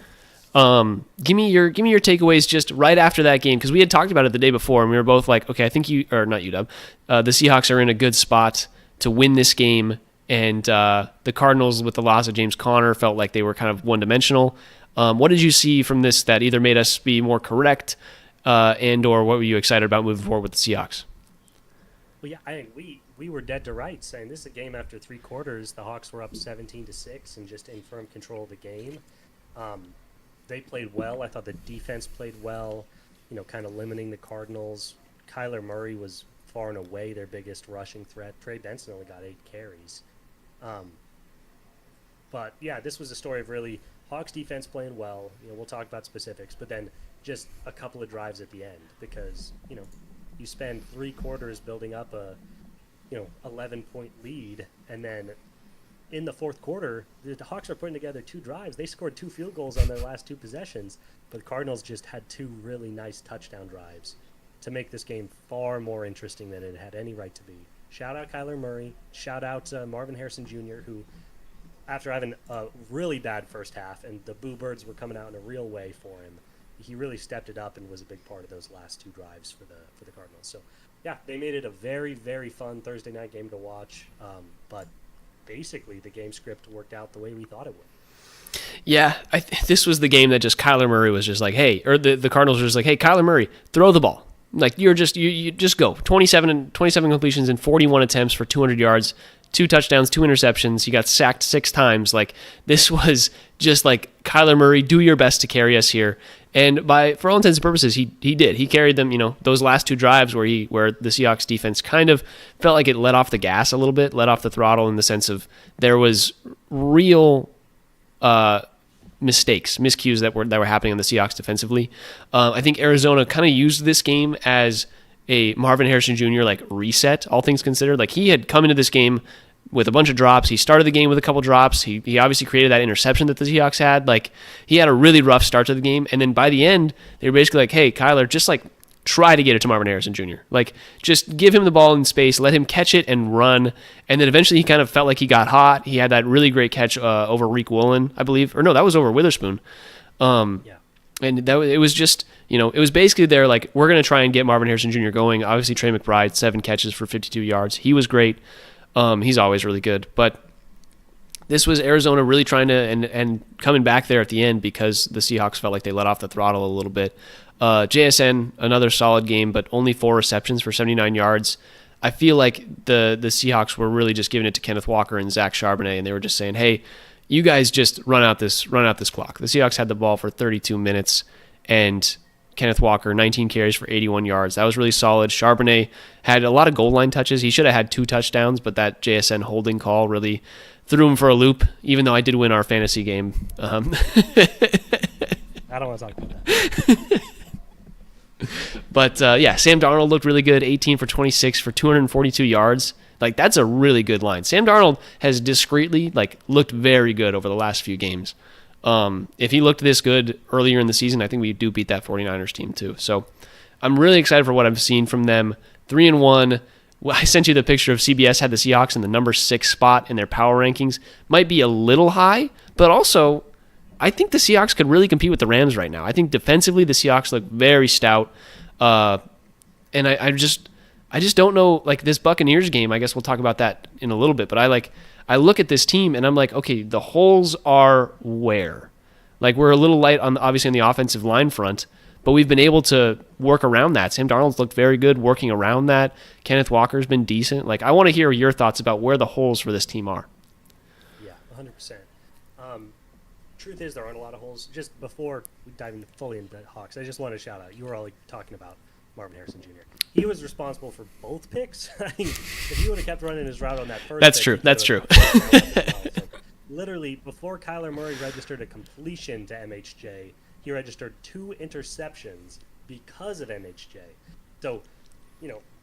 Give me your takeaways just right after that game, because we had talked about it the day before, and we were both like, okay, I think the Seahawks are in a good spot to win this game, and the Cardinals, with the loss of James Conner, felt like they were kind of one-dimensional. What did you see from this that either made us be more correct, and or what were you excited about moving forward with the Seahawks? Well, yeah, I think we were dead to rights saying this is a game after 3 quarters. The Hawks were up 17-6 and just in firm control of the game. They played well. I thought the defense played well, kind of limiting the Cardinals. Kyler Murray was far and away their biggest rushing threat. Trey Benson only got 8 carries. But, yeah, this was a story of really Hawks defense playing well. We'll talk about specifics, but then just a couple of drives at the end because, you spend 3 quarters building up a 11-point lead, and then in the 4th quarter, the Hawks are putting together 2 drives. They scored 2 field goals on their last 2 possessions, but the Cardinals just had 2 really nice touchdown drives to make this game far more interesting than it had any right to be. Shout out Kyler Murray. Shout out Marvin Harrison Jr., who, after having a really bad first half and the Boo Birds were coming out in a real way for him, he really stepped it up and was a big part of those last 2 drives for the Cardinals. So, yeah, they made it a very, very fun Thursday night game to watch. But basically, the game script worked out the way we thought it would. Yeah, this was the game that just Kyler Murray was just like, hey, or the Cardinals were just like, hey, Kyler Murray, throw the ball. You just go. 27 completions and 41 attempts for 200 yards, 2 touchdowns, 2 interceptions. He got sacked 6 times. This was just Kyler Murray, do your best to carry us here. And for all intents and purposes, he did. He carried them, those last 2 drives where the Seahawks defense kind of felt like it let off the gas a little bit, let off the throttle in the sense of there was real miscues that were happening on the Seahawks defensively. I think Arizona kind of used this game as a Marvin Harrison Jr. like reset, all things considered. Like he had come into this game with a bunch of drops. He started the game with a couple drops. He obviously created that interception that the Seahawks had. Like he had a really rough start to the game, and then by the end, they were basically like, "Hey, Kyler, just like try to get it to Marvin Harrison Jr. Like just give him the ball in space, let him catch it and run." And then eventually he kind of felt like he got hot. He had that really great catch over Reek Woolen, I believe, or no, that was over Witherspoon. And it was just, it was basically there like, we're going to try and get Marvin Harrison Jr. going. Obviously, Trey McBride, 7 catches for 52 yards. He was great. He's always really good. But this was Arizona really trying to, and coming back there at the end because the Seahawks felt like they let off the throttle a little bit. JSN, another solid game, but only 4 receptions for 79 yards. I feel like the Seahawks were really just giving it to Kenneth Walker and Zach Charbonnet, and they were just saying, "Hey, you guys just run out this clock." The Seahawks had the ball for 32 minutes, and Kenneth Walker, 19 carries for 81 yards. That was really solid. Charbonnet had a lot of goal line touches. He should have had 2 touchdowns, but that JSN holding call really threw him for a loop, even though I did win our fantasy game. I don't want to talk about that. But, Sam Darnold looked really good, 18 for 26 for 242 yards. Like, that's a really good line. Sam Darnold has discreetly, looked very good over the last few games. If he looked this good earlier in the season, I think we do beat that 49ers team too. So I'm really excited for what I've seen from them. 3-1. Well, I sent you the picture of CBS had the Seahawks in the number 6 spot in their power rankings. Might be a little high, but also I think the Seahawks could really compete with the Rams right now. I think defensively the Seahawks look very stout. And I just don't know, this Buccaneers game, I guess we'll talk about that in a little bit, but I look at this team and I'm like, okay, the holes are where? We're a little light obviously on the offensive line front, but we've been able to work around that. Sam Darnold's looked very good working around that. Kenneth Walker's been decent. I want to hear your thoughts about where the holes for this team are. Yeah, 100%. Truth is, there aren't a lot of holes. Just before we dive fully into Hawks, I just want to shout out. You were all talking about Marvin Harrison Jr. He was responsible for both picks. If he would have kept running his route on that first, that's true. That's true. Literally, before Kyler Murray registered a completion to MHJ, he registered 2 interceptions because of MHJ. So,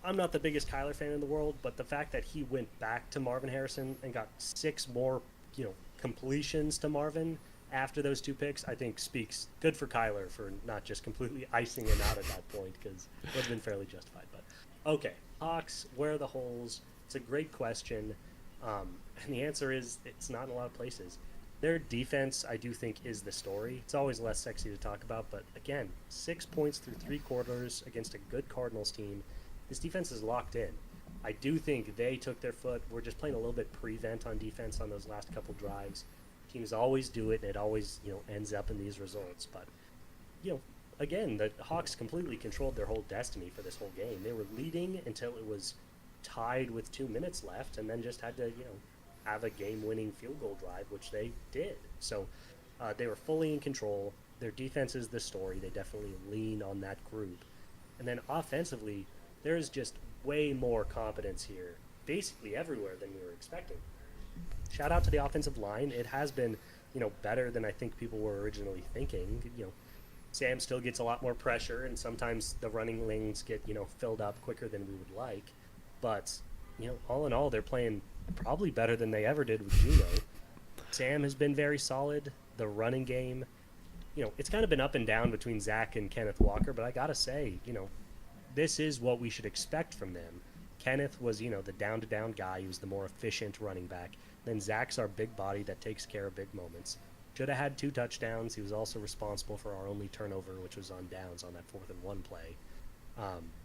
I'm not the biggest Kyler fan in the world, but the fact that he went back to Marvin Harrison and got 6 more, completions to Marvin after those 2 picks, I think speaks good for Kyler for not just completely icing him out at that point, because it would have been fairly justified. But okay, Hawks, where are the holes? It's a great question, and the answer is it's not in a lot of places. Their defense, I do think, is the story. It's always less sexy to talk about, but again, 6 points through 3 quarters against a good Cardinals team. This defense is locked in. I do think they took their foot. We're just playing a little bit prevent on defense on those last couple drives. Teams always do it, and it always, ends up in these results. But, again, the Hawks completely controlled their whole destiny for this whole game. They were leading until it was tied with 2 minutes left, and then just had to, have a game-winning field goal drive, which they did. So they were fully in control. Their defense is the story. They definitely lean on that group. And then offensively, there's just way more competence here, basically everywhere than we were expecting. Shout out to the offensive line. It has been, better than I think people were originally thinking. Sam still gets a lot more pressure, and sometimes the running lanes get, filled up quicker than we would like. But, all in all, they're playing probably better than they ever did with Gino. Sam has been very solid. The running game, it's kind of been up and down between Zach and Kenneth Walker, but I got to say, this is what we should expect from them. Kenneth was, the down-to-down guy. He was the more efficient running back. Then Zach's our big body that takes care of big moments. Should have had 2 touchdowns. He was also responsible for our only turnover, which was on downs on that 4th and 1 play.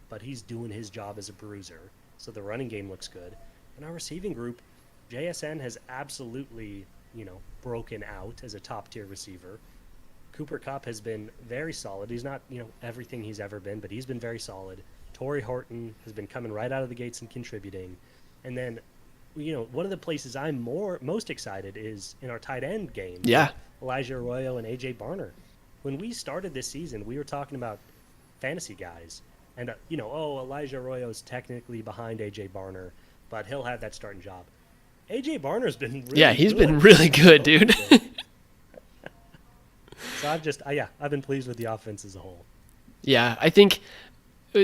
But he's doing his job as a bruiser. So the running game looks good. And our receiving group, JSN has absolutely, broken out as a top-tier receiver. Cooper Kupp has been very solid. He's not, everything he's ever been, but he's been very solid. Torrey Horton has been coming right out of the gates and contributing. And then, one of the places I'm most excited is in our tight end game. Yeah. Elijah Arroyo and A.J. Barner. When we started this season, we were talking about fantasy guys. And, Elijah Arroyo is technically behind A.J. Barner, but he'll have that starting job. A.J. Barner's been really he's good. been really good, dude. So I've been pleased with the offense as a whole. Yeah, I think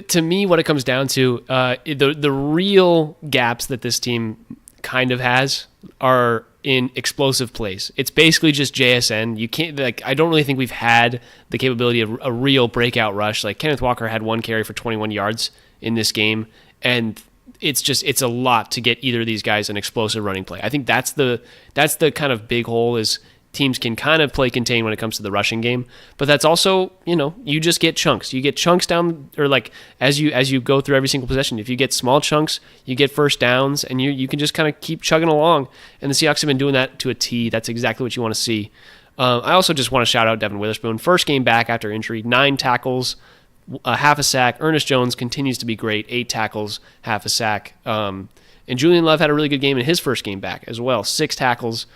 to me what it comes down to, the real gaps that this team kind of has are in explosive plays. It's basically just JSN. You can't I don't really think we've had the capability of a real breakout rush. Like Kenneth Walker had 1 carry for 21 yards in this game, and it's a lot to get either of these guys an explosive running play. I think that's the kind of big hole is teams can kind of play contain when it comes to the rushing game, but that's also, you just get chunks. You get chunks down, or like as you go through every single possession. If you get small chunks, you get first downs, and you can just kind of keep chugging along. And the Seahawks have been doing that to a T. That's exactly what you want to see. I also just want to shout out Devin Witherspoon. First game back after injury, 9 tackles, half a sack. Ernest Jones continues to be great, 8 tackles, half a sack. And Julian Love had a really good game in his first game back as well, 6 tackles.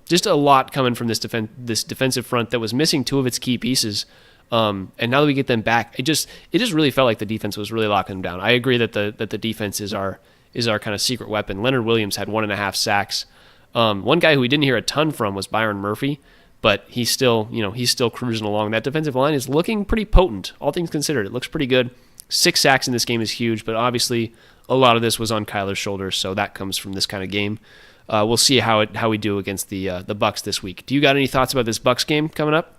Just a lot coming from this defensive front that was missing 2 of its key pieces. And now that we get them back, it just really felt like the defense was really locking them down. I agree that the defense is our kind of secret weapon. Leonard Williams had 1.5 sacks. One guy who we didn't hear a ton from was Byron Murphy, but he's still cruising along. That defensive line is looking pretty potent, all things considered. It looks pretty good. 6 sacks in this game is huge, but obviously a lot of this was on Kyler's shoulders, so that comes from this kind of game. We'll see how we do against the Bucs this week. Do you got any thoughts about this Bucs game coming up?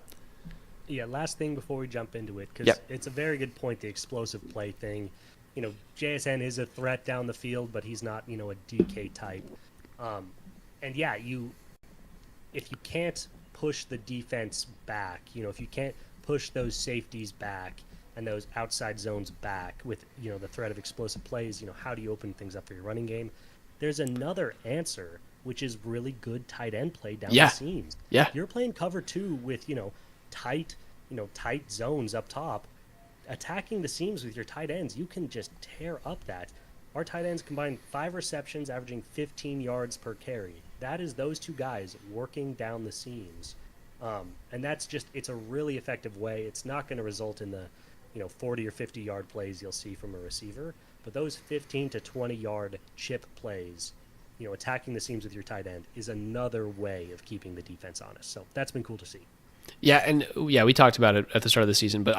Yeah, last thing before we jump into it, because It's a very good point, the explosive play thing. JSN is a threat down the field, but he's not, a DK type. And yeah, if you can't push the defense back, if you can't push those safeties back and those outside zones back with, the threat of explosive plays, how do you open things up for your running game? There's another answer, which is really good tight end play down the seams. Yeah. You're playing cover 2 with, tight zones up top. Attacking the seams with your tight ends, you can just tear up that. Our tight ends combined 5 receptions, averaging 15 yards per carry. That is those 2 guys working down the seams. And it's a really effective way. It's not going to result in the, 40 or 50 yard plays you'll see from a receiver. But those 15 to 20 yard chip plays, attacking the seams with your tight end is another way of keeping the defense honest. So that's been cool to see. Yeah, we talked about it at the start of the season, but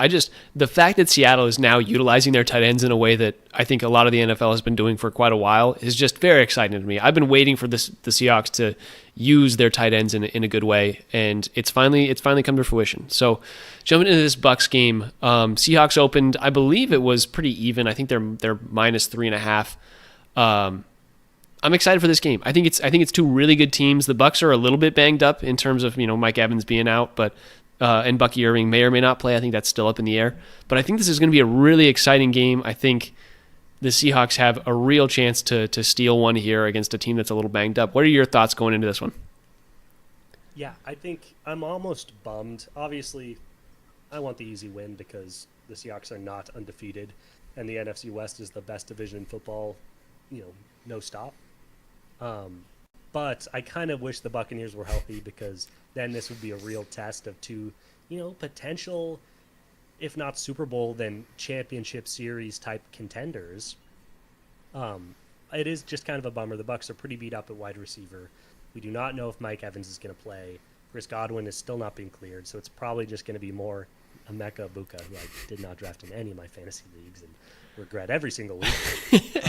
the fact that Seattle is now utilizing their tight ends in a way that I think a lot of the NFL has been doing for quite a while is just very exciting to me. I've been waiting for the Seahawks to use their tight ends in a good way, and it's finally come to fruition. So jumping into this Bucs game, Seahawks opened, I believe it was pretty even. I think they're -3.5. I'm excited for this game. I think it's 2 really good teams. The Bucs are a little bit banged up in terms of Mike Evans being out, but and Bucky Irving may or may not play. I think that's still up in the air. But I think this is going to be a really exciting game. I think the Seahawks have a real chance to steal one here against a team that's a little banged up. What are your thoughts going into this one? Yeah, I think I'm almost bummed. Obviously, I want the easy win because the Seahawks are not undefeated, and the NFC West is the best division in football. No stop. But I kind of wish the Buccaneers were healthy because then this would be a real test of 2, potential, if not Super Bowl, then championship series type contenders. It is just kind of a bummer. The Bucs are pretty beat up at wide receiver. We do not know if Mike Evans is going to play. Chris Godwin is still not being cleared, so it's probably just going to be more Emeka Egbuka, who I did not draft in any of my fantasy leagues and regret every single week.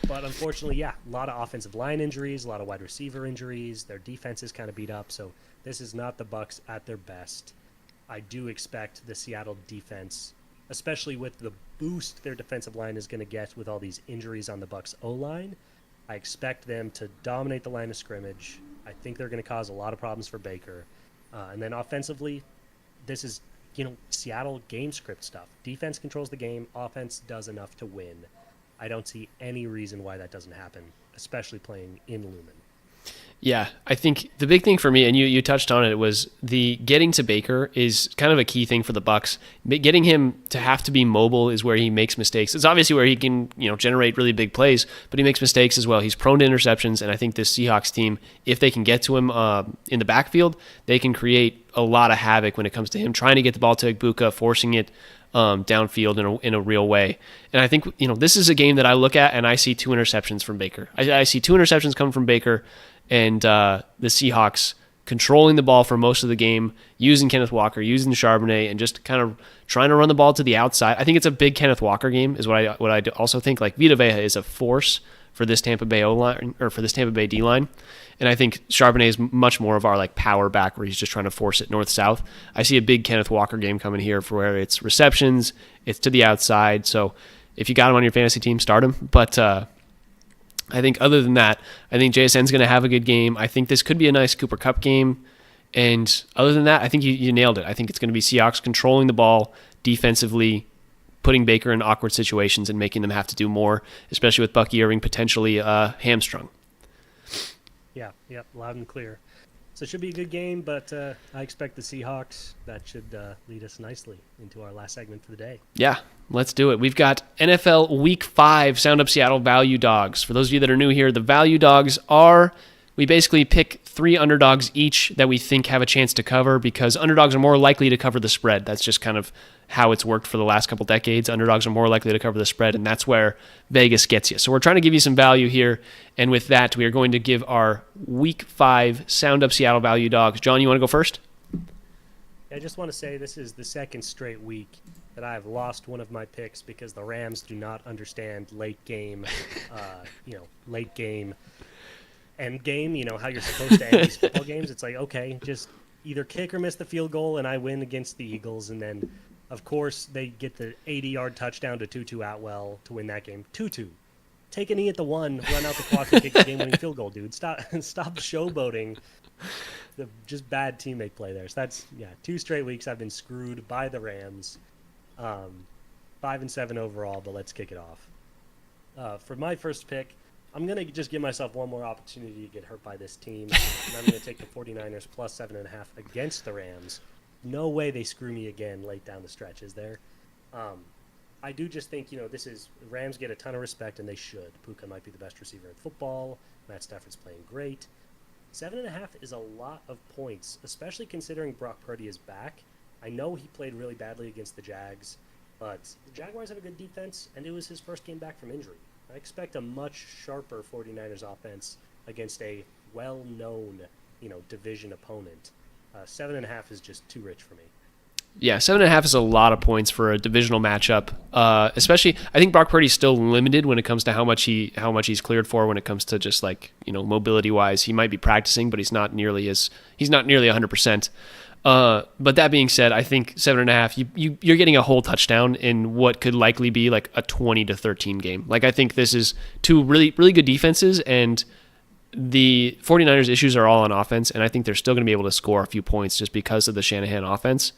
But unfortunately, a lot of offensive line injuries, a lot of wide receiver injuries. Their defense is kind of beat up, so this is not the Bucs at their best. I do expect the Seattle defense, especially with the boost their defensive line is going to get with all these injuries on the Bucs O-line, I expect them to dominate the line of scrimmage. I think they're going to cause a lot of problems for Baker. And then offensively, this is, Seattle game script stuff. Defense controls the game. Offense does enough to win. I don't see any reason why that doesn't happen, especially playing in Lumen. Yeah, I think the big thing for me, and you touched on it, was the getting to Baker is kind of a key thing for the Bucs. Getting him to have to be mobile is where he makes mistakes. It's obviously where he can generate really big plays, but he makes mistakes as well. He's prone to interceptions, and I think this Seahawks team, if they can get to him in the backfield, they can create a lot of havoc when it comes to him trying to get the ball to Egbuka, forcing it downfield in a real way. And I think this is a game that I look at and I see 2 interceptions from Baker. I see 2 interceptions coming from Baker, and the Seahawks controlling the ball for most of the game, using Kenneth Walker, using Charbonnet, and just kind of trying to run the ball to the outside. I think it's a big Kenneth Walker game, is what I also think. Like, Vita Vea is a force for this Tampa Bay O-line, or for this Tampa Bay D-line. And I think Charbonnet is much more of our like power back, where he's just trying to force it north-south. I see a big Kenneth Walker game coming here, for where it's receptions, it's to the outside. So if you got him on your fantasy team, start him. But I think other than that, I think JSN's going to have a good game. I think this could be a nice Cooper Kupp game. And other than that, I think you nailed it. I think it's going to be Seahawks controlling the ball defensively, putting Baker in awkward situations and making them have to do more, especially with Bucky Irving potentially hamstrung. Yeah, yep, loud and clear. So it should be a good game, but I expect the Seahawks. That should lead us nicely into our last segment for the day. Yeah, let's do it. We've got NFL Week 5 Sound Up Seattle Value Dogs. For those of you that are new here, the Value Dogs are, we basically pick 3 underdogs each that we think have a chance to cover, because underdogs are more likely to cover the spread. That's just kind of how it's worked for the last couple decades. Underdogs are more likely to cover the spread, and that's where Vegas gets you. So we're trying to give you some value here, and with that, we are going to give our Week 5 Sound Up Seattle Value Dogs. John, you want to go first? I just want to say this is the second straight week that I've lost one of my picks because the Rams do not understand late game, late game, end game, how you're supposed to end these football games. It's like, okay, just either kick or miss the field goal, and I win against the Eagles, and then of course, they get the 80-yard touchdown to Tutu Atwell to win that game. Tutu, take a knee at the 1, run out the clock, and kick the game-winning field goal, dude. Stop showboating. Just bad teammate play there. So that's 2 straight weeks I've been screwed by the Rams. 5-7 overall, but let's kick it off. For my first pick, I'm gonna just give myself one more opportunity to get hurt by this team, and I'm gonna take the 49ers plus 7.5 against the Rams. No way they screw me again late down the stretch, is there? I do just think, this is Rams get a ton of respect, and they should. Puka might be the best receiver in football. Matt Stafford's playing great. 7.5 is a lot of points, especially considering Brock Purdy is back. I know he played really badly against the Jags, but the Jaguars have a good defense, and it was his first game back from injury. I expect a much sharper 49ers offense against a well-known, division opponent. 7.5 is just too rich for me. Yeah, 7.5 is a lot of points for a divisional matchup. Especially, I think Brock Purdy's still limited when it comes to how much he's cleared for. When it comes to just mobility wise, he might be practicing, but he's not nearly 100%. But that being said, I think 7.5, you're getting a whole touchdown in what could likely be like a 20-13 game. Like, I think this is 2 really really good defenses, and the 49ers issues are all on offense, and I think they're still going to be able to score a few points just because of the Shanahan offense.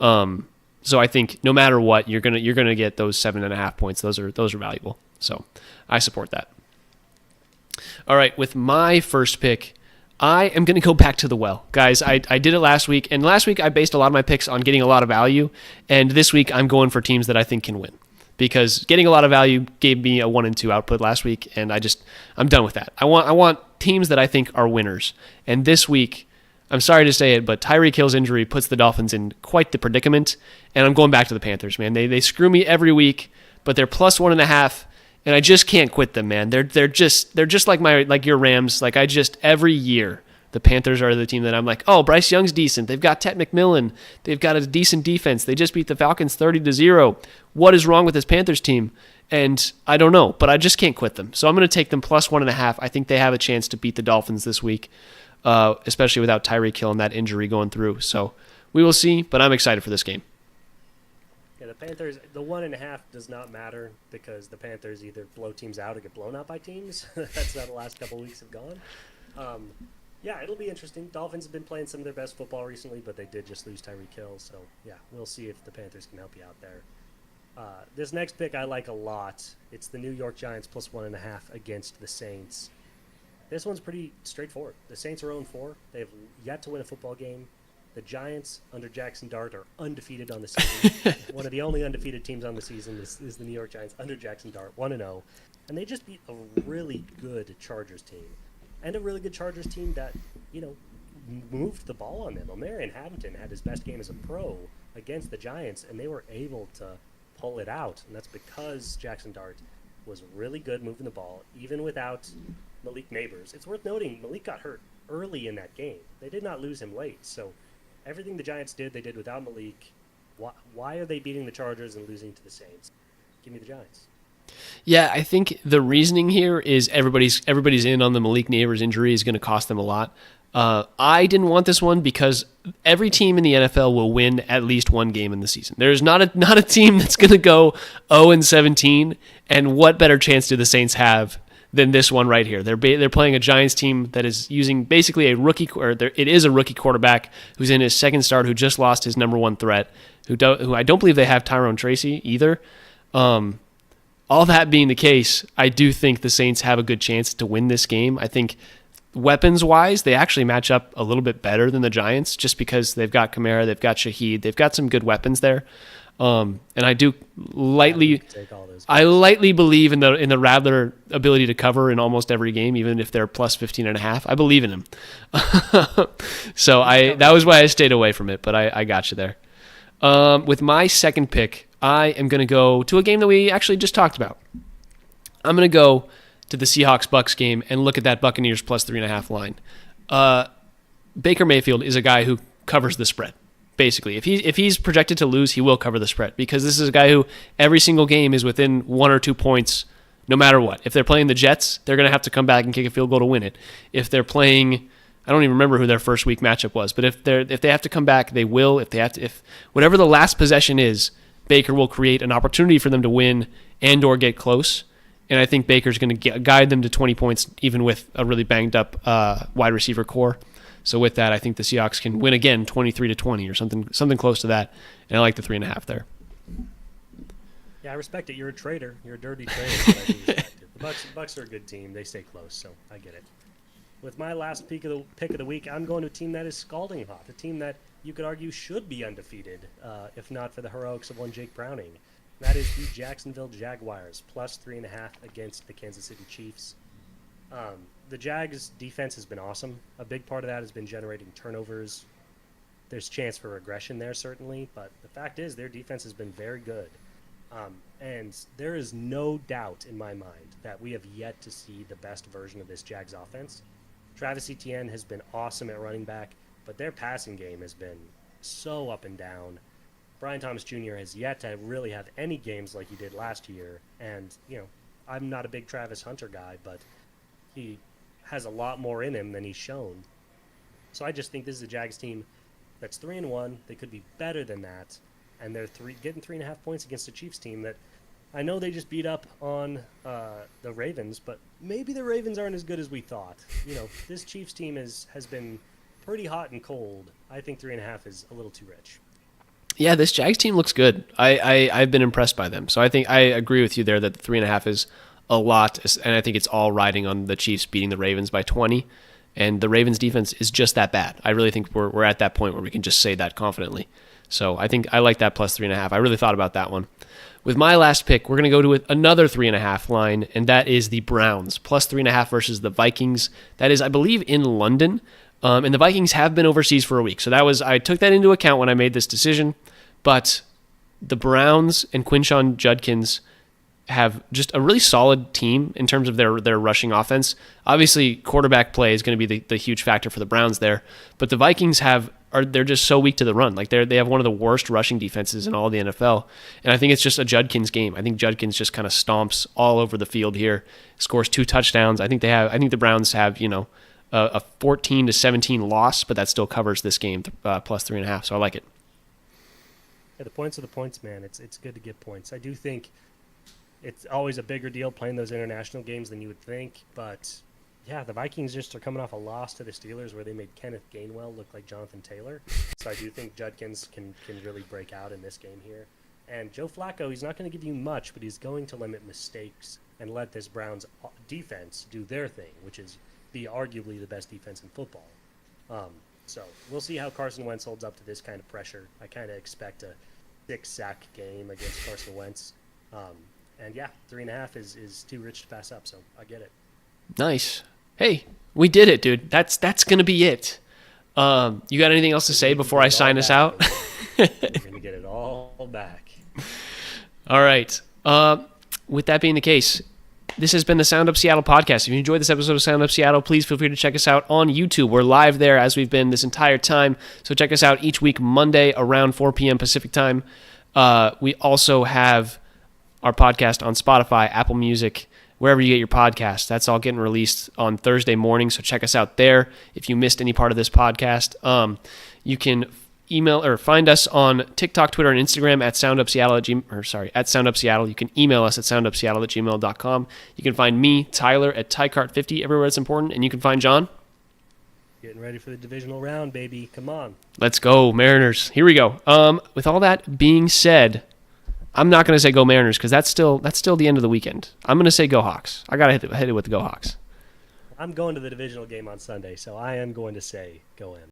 So I think no matter what, you're gonna get those 7.5 points. Those are valuable. So I support that. All right, with my first pick, I am going to go back to the well. Guys, I did it last week, and last week I based a lot of my picks on getting a lot of value, and this week I'm going for teams that I think can win, because getting a lot of value gave me a 1-2 output last week, and I'm done with that. I want teams that I think are winners, and this week, I'm sorry to say it, but Tyreek Hill's injury puts the Dolphins in quite the predicament, and I'm going back to the Panthers, man. They screw me every week, but they're plus 1.5, and I just can't quit them, man. They're just like your Rams. Like, every year the Panthers are the team that I'm like, oh, Bryce Young's decent. They've got Ted McMillan. They've got a decent defense. They just beat the Falcons 30-0. What is wrong with this Panthers team? And I don't know, but I just can't quit them. So I'm going to take them plus 1.5. I think they have a chance to beat the Dolphins this week, especially without Tyreek Hill and that injury going through. So we will see, but I'm excited for this game. Yeah, the Panthers, the 1.5 does not matter because the Panthers either blow teams out or get blown out by teams. That's how the last couple of weeks have gone. Yeah, it'll be interesting. Dolphins have been playing some of their best football recently, but they did just lose Tyreek Hill. So, yeah, we'll see if the Panthers can help you out there. This next pick I like a lot. It's the New York Giants plus 1.5 against the Saints. This one's pretty straightforward. The Saints are 0-4. They have yet to win a football game. The Giants, under Jackson Dart, are undefeated on the season. One of the only undefeated teams on the season is the New York Giants, under Jackson Dart, 1-0. And they just beat a really good Chargers team. And a really good Chargers team that, moved the ball on them. Omarion Hampton had his best game as a pro against the Giants, and they were able to pull it out. And that's because Jackson Dart was really good moving the ball, even without Malik Neighbors. It's worth noting Malik got hurt early in that game. They did not lose him late. So everything the Giants did, they did without Malik. Why are they beating the Chargers and losing to the Saints? Give me the Giants. Yeah, I think the reasoning here is everybody's in on the Malik Neighbors injury is going to cost them a lot. I didn't want this one because every team in the NFL will win at least one game in the season. There's not a team that's going to go 0-17, and what better chance do the Saints have than this one right here? They're playing a Giants team that is using basically a rookie, it is a rookie quarterback who's in his second start, who just lost his number one threat, who I don't believe they have Tyrone Tracy either. All that being the case, I do think the Saints have a good chance to win this game. I think weapons-wise, they actually match up a little bit better than the Giants just because they've got Kamara, they've got Shaheed, they've got some good weapons there. And I do lightly believe in the Rattler ability to cover in almost every game, even if they're plus 15.5. I believe in him. So that was why I stayed away from it, but I got you there. With my second pick, I am going to go to a game that we actually just talked about. I'm going to go to the Seahawks-Bucks game and look at that Buccaneers plus 3.5 line. Baker Mayfield is a guy who covers the spread, basically. If he's projected to lose, he will cover the spread because this is a guy who every single game is within 1 or 2 points no matter what. If they're playing the Jets, they're going to have to come back and kick a field goal to win it. If they're playing, I don't even remember who their first week matchup was, but if they have to come back, they will. If whatever the last possession is, Baker will create an opportunity for them to win and or get close. And I think Baker's going to guide them to 20 points, even with a really banged up wide receiver core. So with that, I think the Seahawks can win again, 23-20 or something close to that. And I like the 3.5 there. Yeah, I respect it. You're a traitor. You're a dirty traitor. But I do respect it. The Bucks are a good team. They stay close, so I get it. With my last pick of the week, I'm going to a team that is scalding hot, a team that you could argue should be undefeated, if not for the heroics of one Jake Browning. That is the Jacksonville Jaguars, plus 3.5 against the Kansas City Chiefs. The Jags' defense has been awesome. A big part of that has been generating turnovers. There's chance for regression there, certainly, but the fact is their defense has been very good. And there is no doubt in my mind that we have yet to see the best version of this Jags offense. Travis Etienne has been awesome at running back, but their passing game has been so up and down. Brian Thomas Jr. has yet to really have any games like he did last year. And, I'm not a big Travis Hunter guy, but he has a lot more in him than he's shown. So I just think this is a Jags team that's 3-1. They could be better than that. And they're getting 3.5 points against a Chiefs team that I know they just beat up on the Ravens, but maybe the Ravens aren't as good as we thought. This Chiefs team has been pretty hot and cold. I think 3.5 is a little too rich. Yeah, this Jags team looks good. I've been impressed by them. So I think I agree with you there that the 3.5 is a lot, and I think it's all riding on the Chiefs beating the Ravens by 20. And the Ravens defense is just that bad. I really think we're at that point where we can just say that confidently. So I think I like that plus 3.5. I really thought about that one. With my last pick, we're going to go to another 3.5 line, and that is the Browns, plus 3.5 versus the Vikings. That is, I believe, in London. And the Vikings have been overseas for a week. So I took that into account when I made this decision. But the Browns and Quinshon Judkins have just a really solid team in terms of their rushing offense. Obviously, quarterback play is going to be the huge factor for the Browns there. But the Vikings they're just so weak to the run. Like they have one of the worst rushing defenses in all of the NFL. And I think it's just a Judkins game. I think Judkins just kind of stomps all over the field here, scores 2 touchdowns. I think the Browns have, a 14-17 loss, but that still covers this game plus 3.5. So I like it. Yeah, the points are the points, man. It's good to get points. I do think it's always a bigger deal playing those international games than you would think, but yeah, the Vikings just are coming off a loss to the Steelers where they made Kenneth Gainwell look like Jonathan Taylor. So I do think Judkins can really break out in this game here. And Joe Flacco, he's not going to give you much, but he's going to limit mistakes and let this Browns defense do their thing, which is be arguably the best defense in football. So we'll see how Carson Wentz holds up to this kind of pressure. I kind of expect a 6-sack game against Carson Wentz. And yeah, 3.5 is too rich to pass up, so I get it. Nice. Hey, we did it, dude. That's going to be it. You got anything else to say before I sign us out? We're going to get it all back. All right. With that being the case, This has been the Sound Up Seattle podcast. If you enjoyed this episode of Sound Up Seattle, please feel free to check us out on YouTube. We're live there as we've been this entire time. So check us out each week, Monday around 4 p.m. Pacific time. We also have our podcast on Spotify, Apple Music, wherever you get your podcasts. That's all getting released on Thursday morning. So check us out there. If you missed any part of this podcast, you can email or find us on TikTok, Twitter, and Instagram at SoundUpSeattle at SoundUpSeattle. You can email us at SoundUpSeattle@gmail.com. You can find me, Tyler, at TyCart50 everywhere it's important, and you can find John. Getting ready for the divisional round, baby. Come on. Let's go, Mariners. Here we go. With all that being said, I'm not going to say go Mariners because that's still the end of the weekend. I'm going to say go Hawks. I got to hit it with the go Hawks. I'm going to the divisional game on Sunday, so I am going to say go in.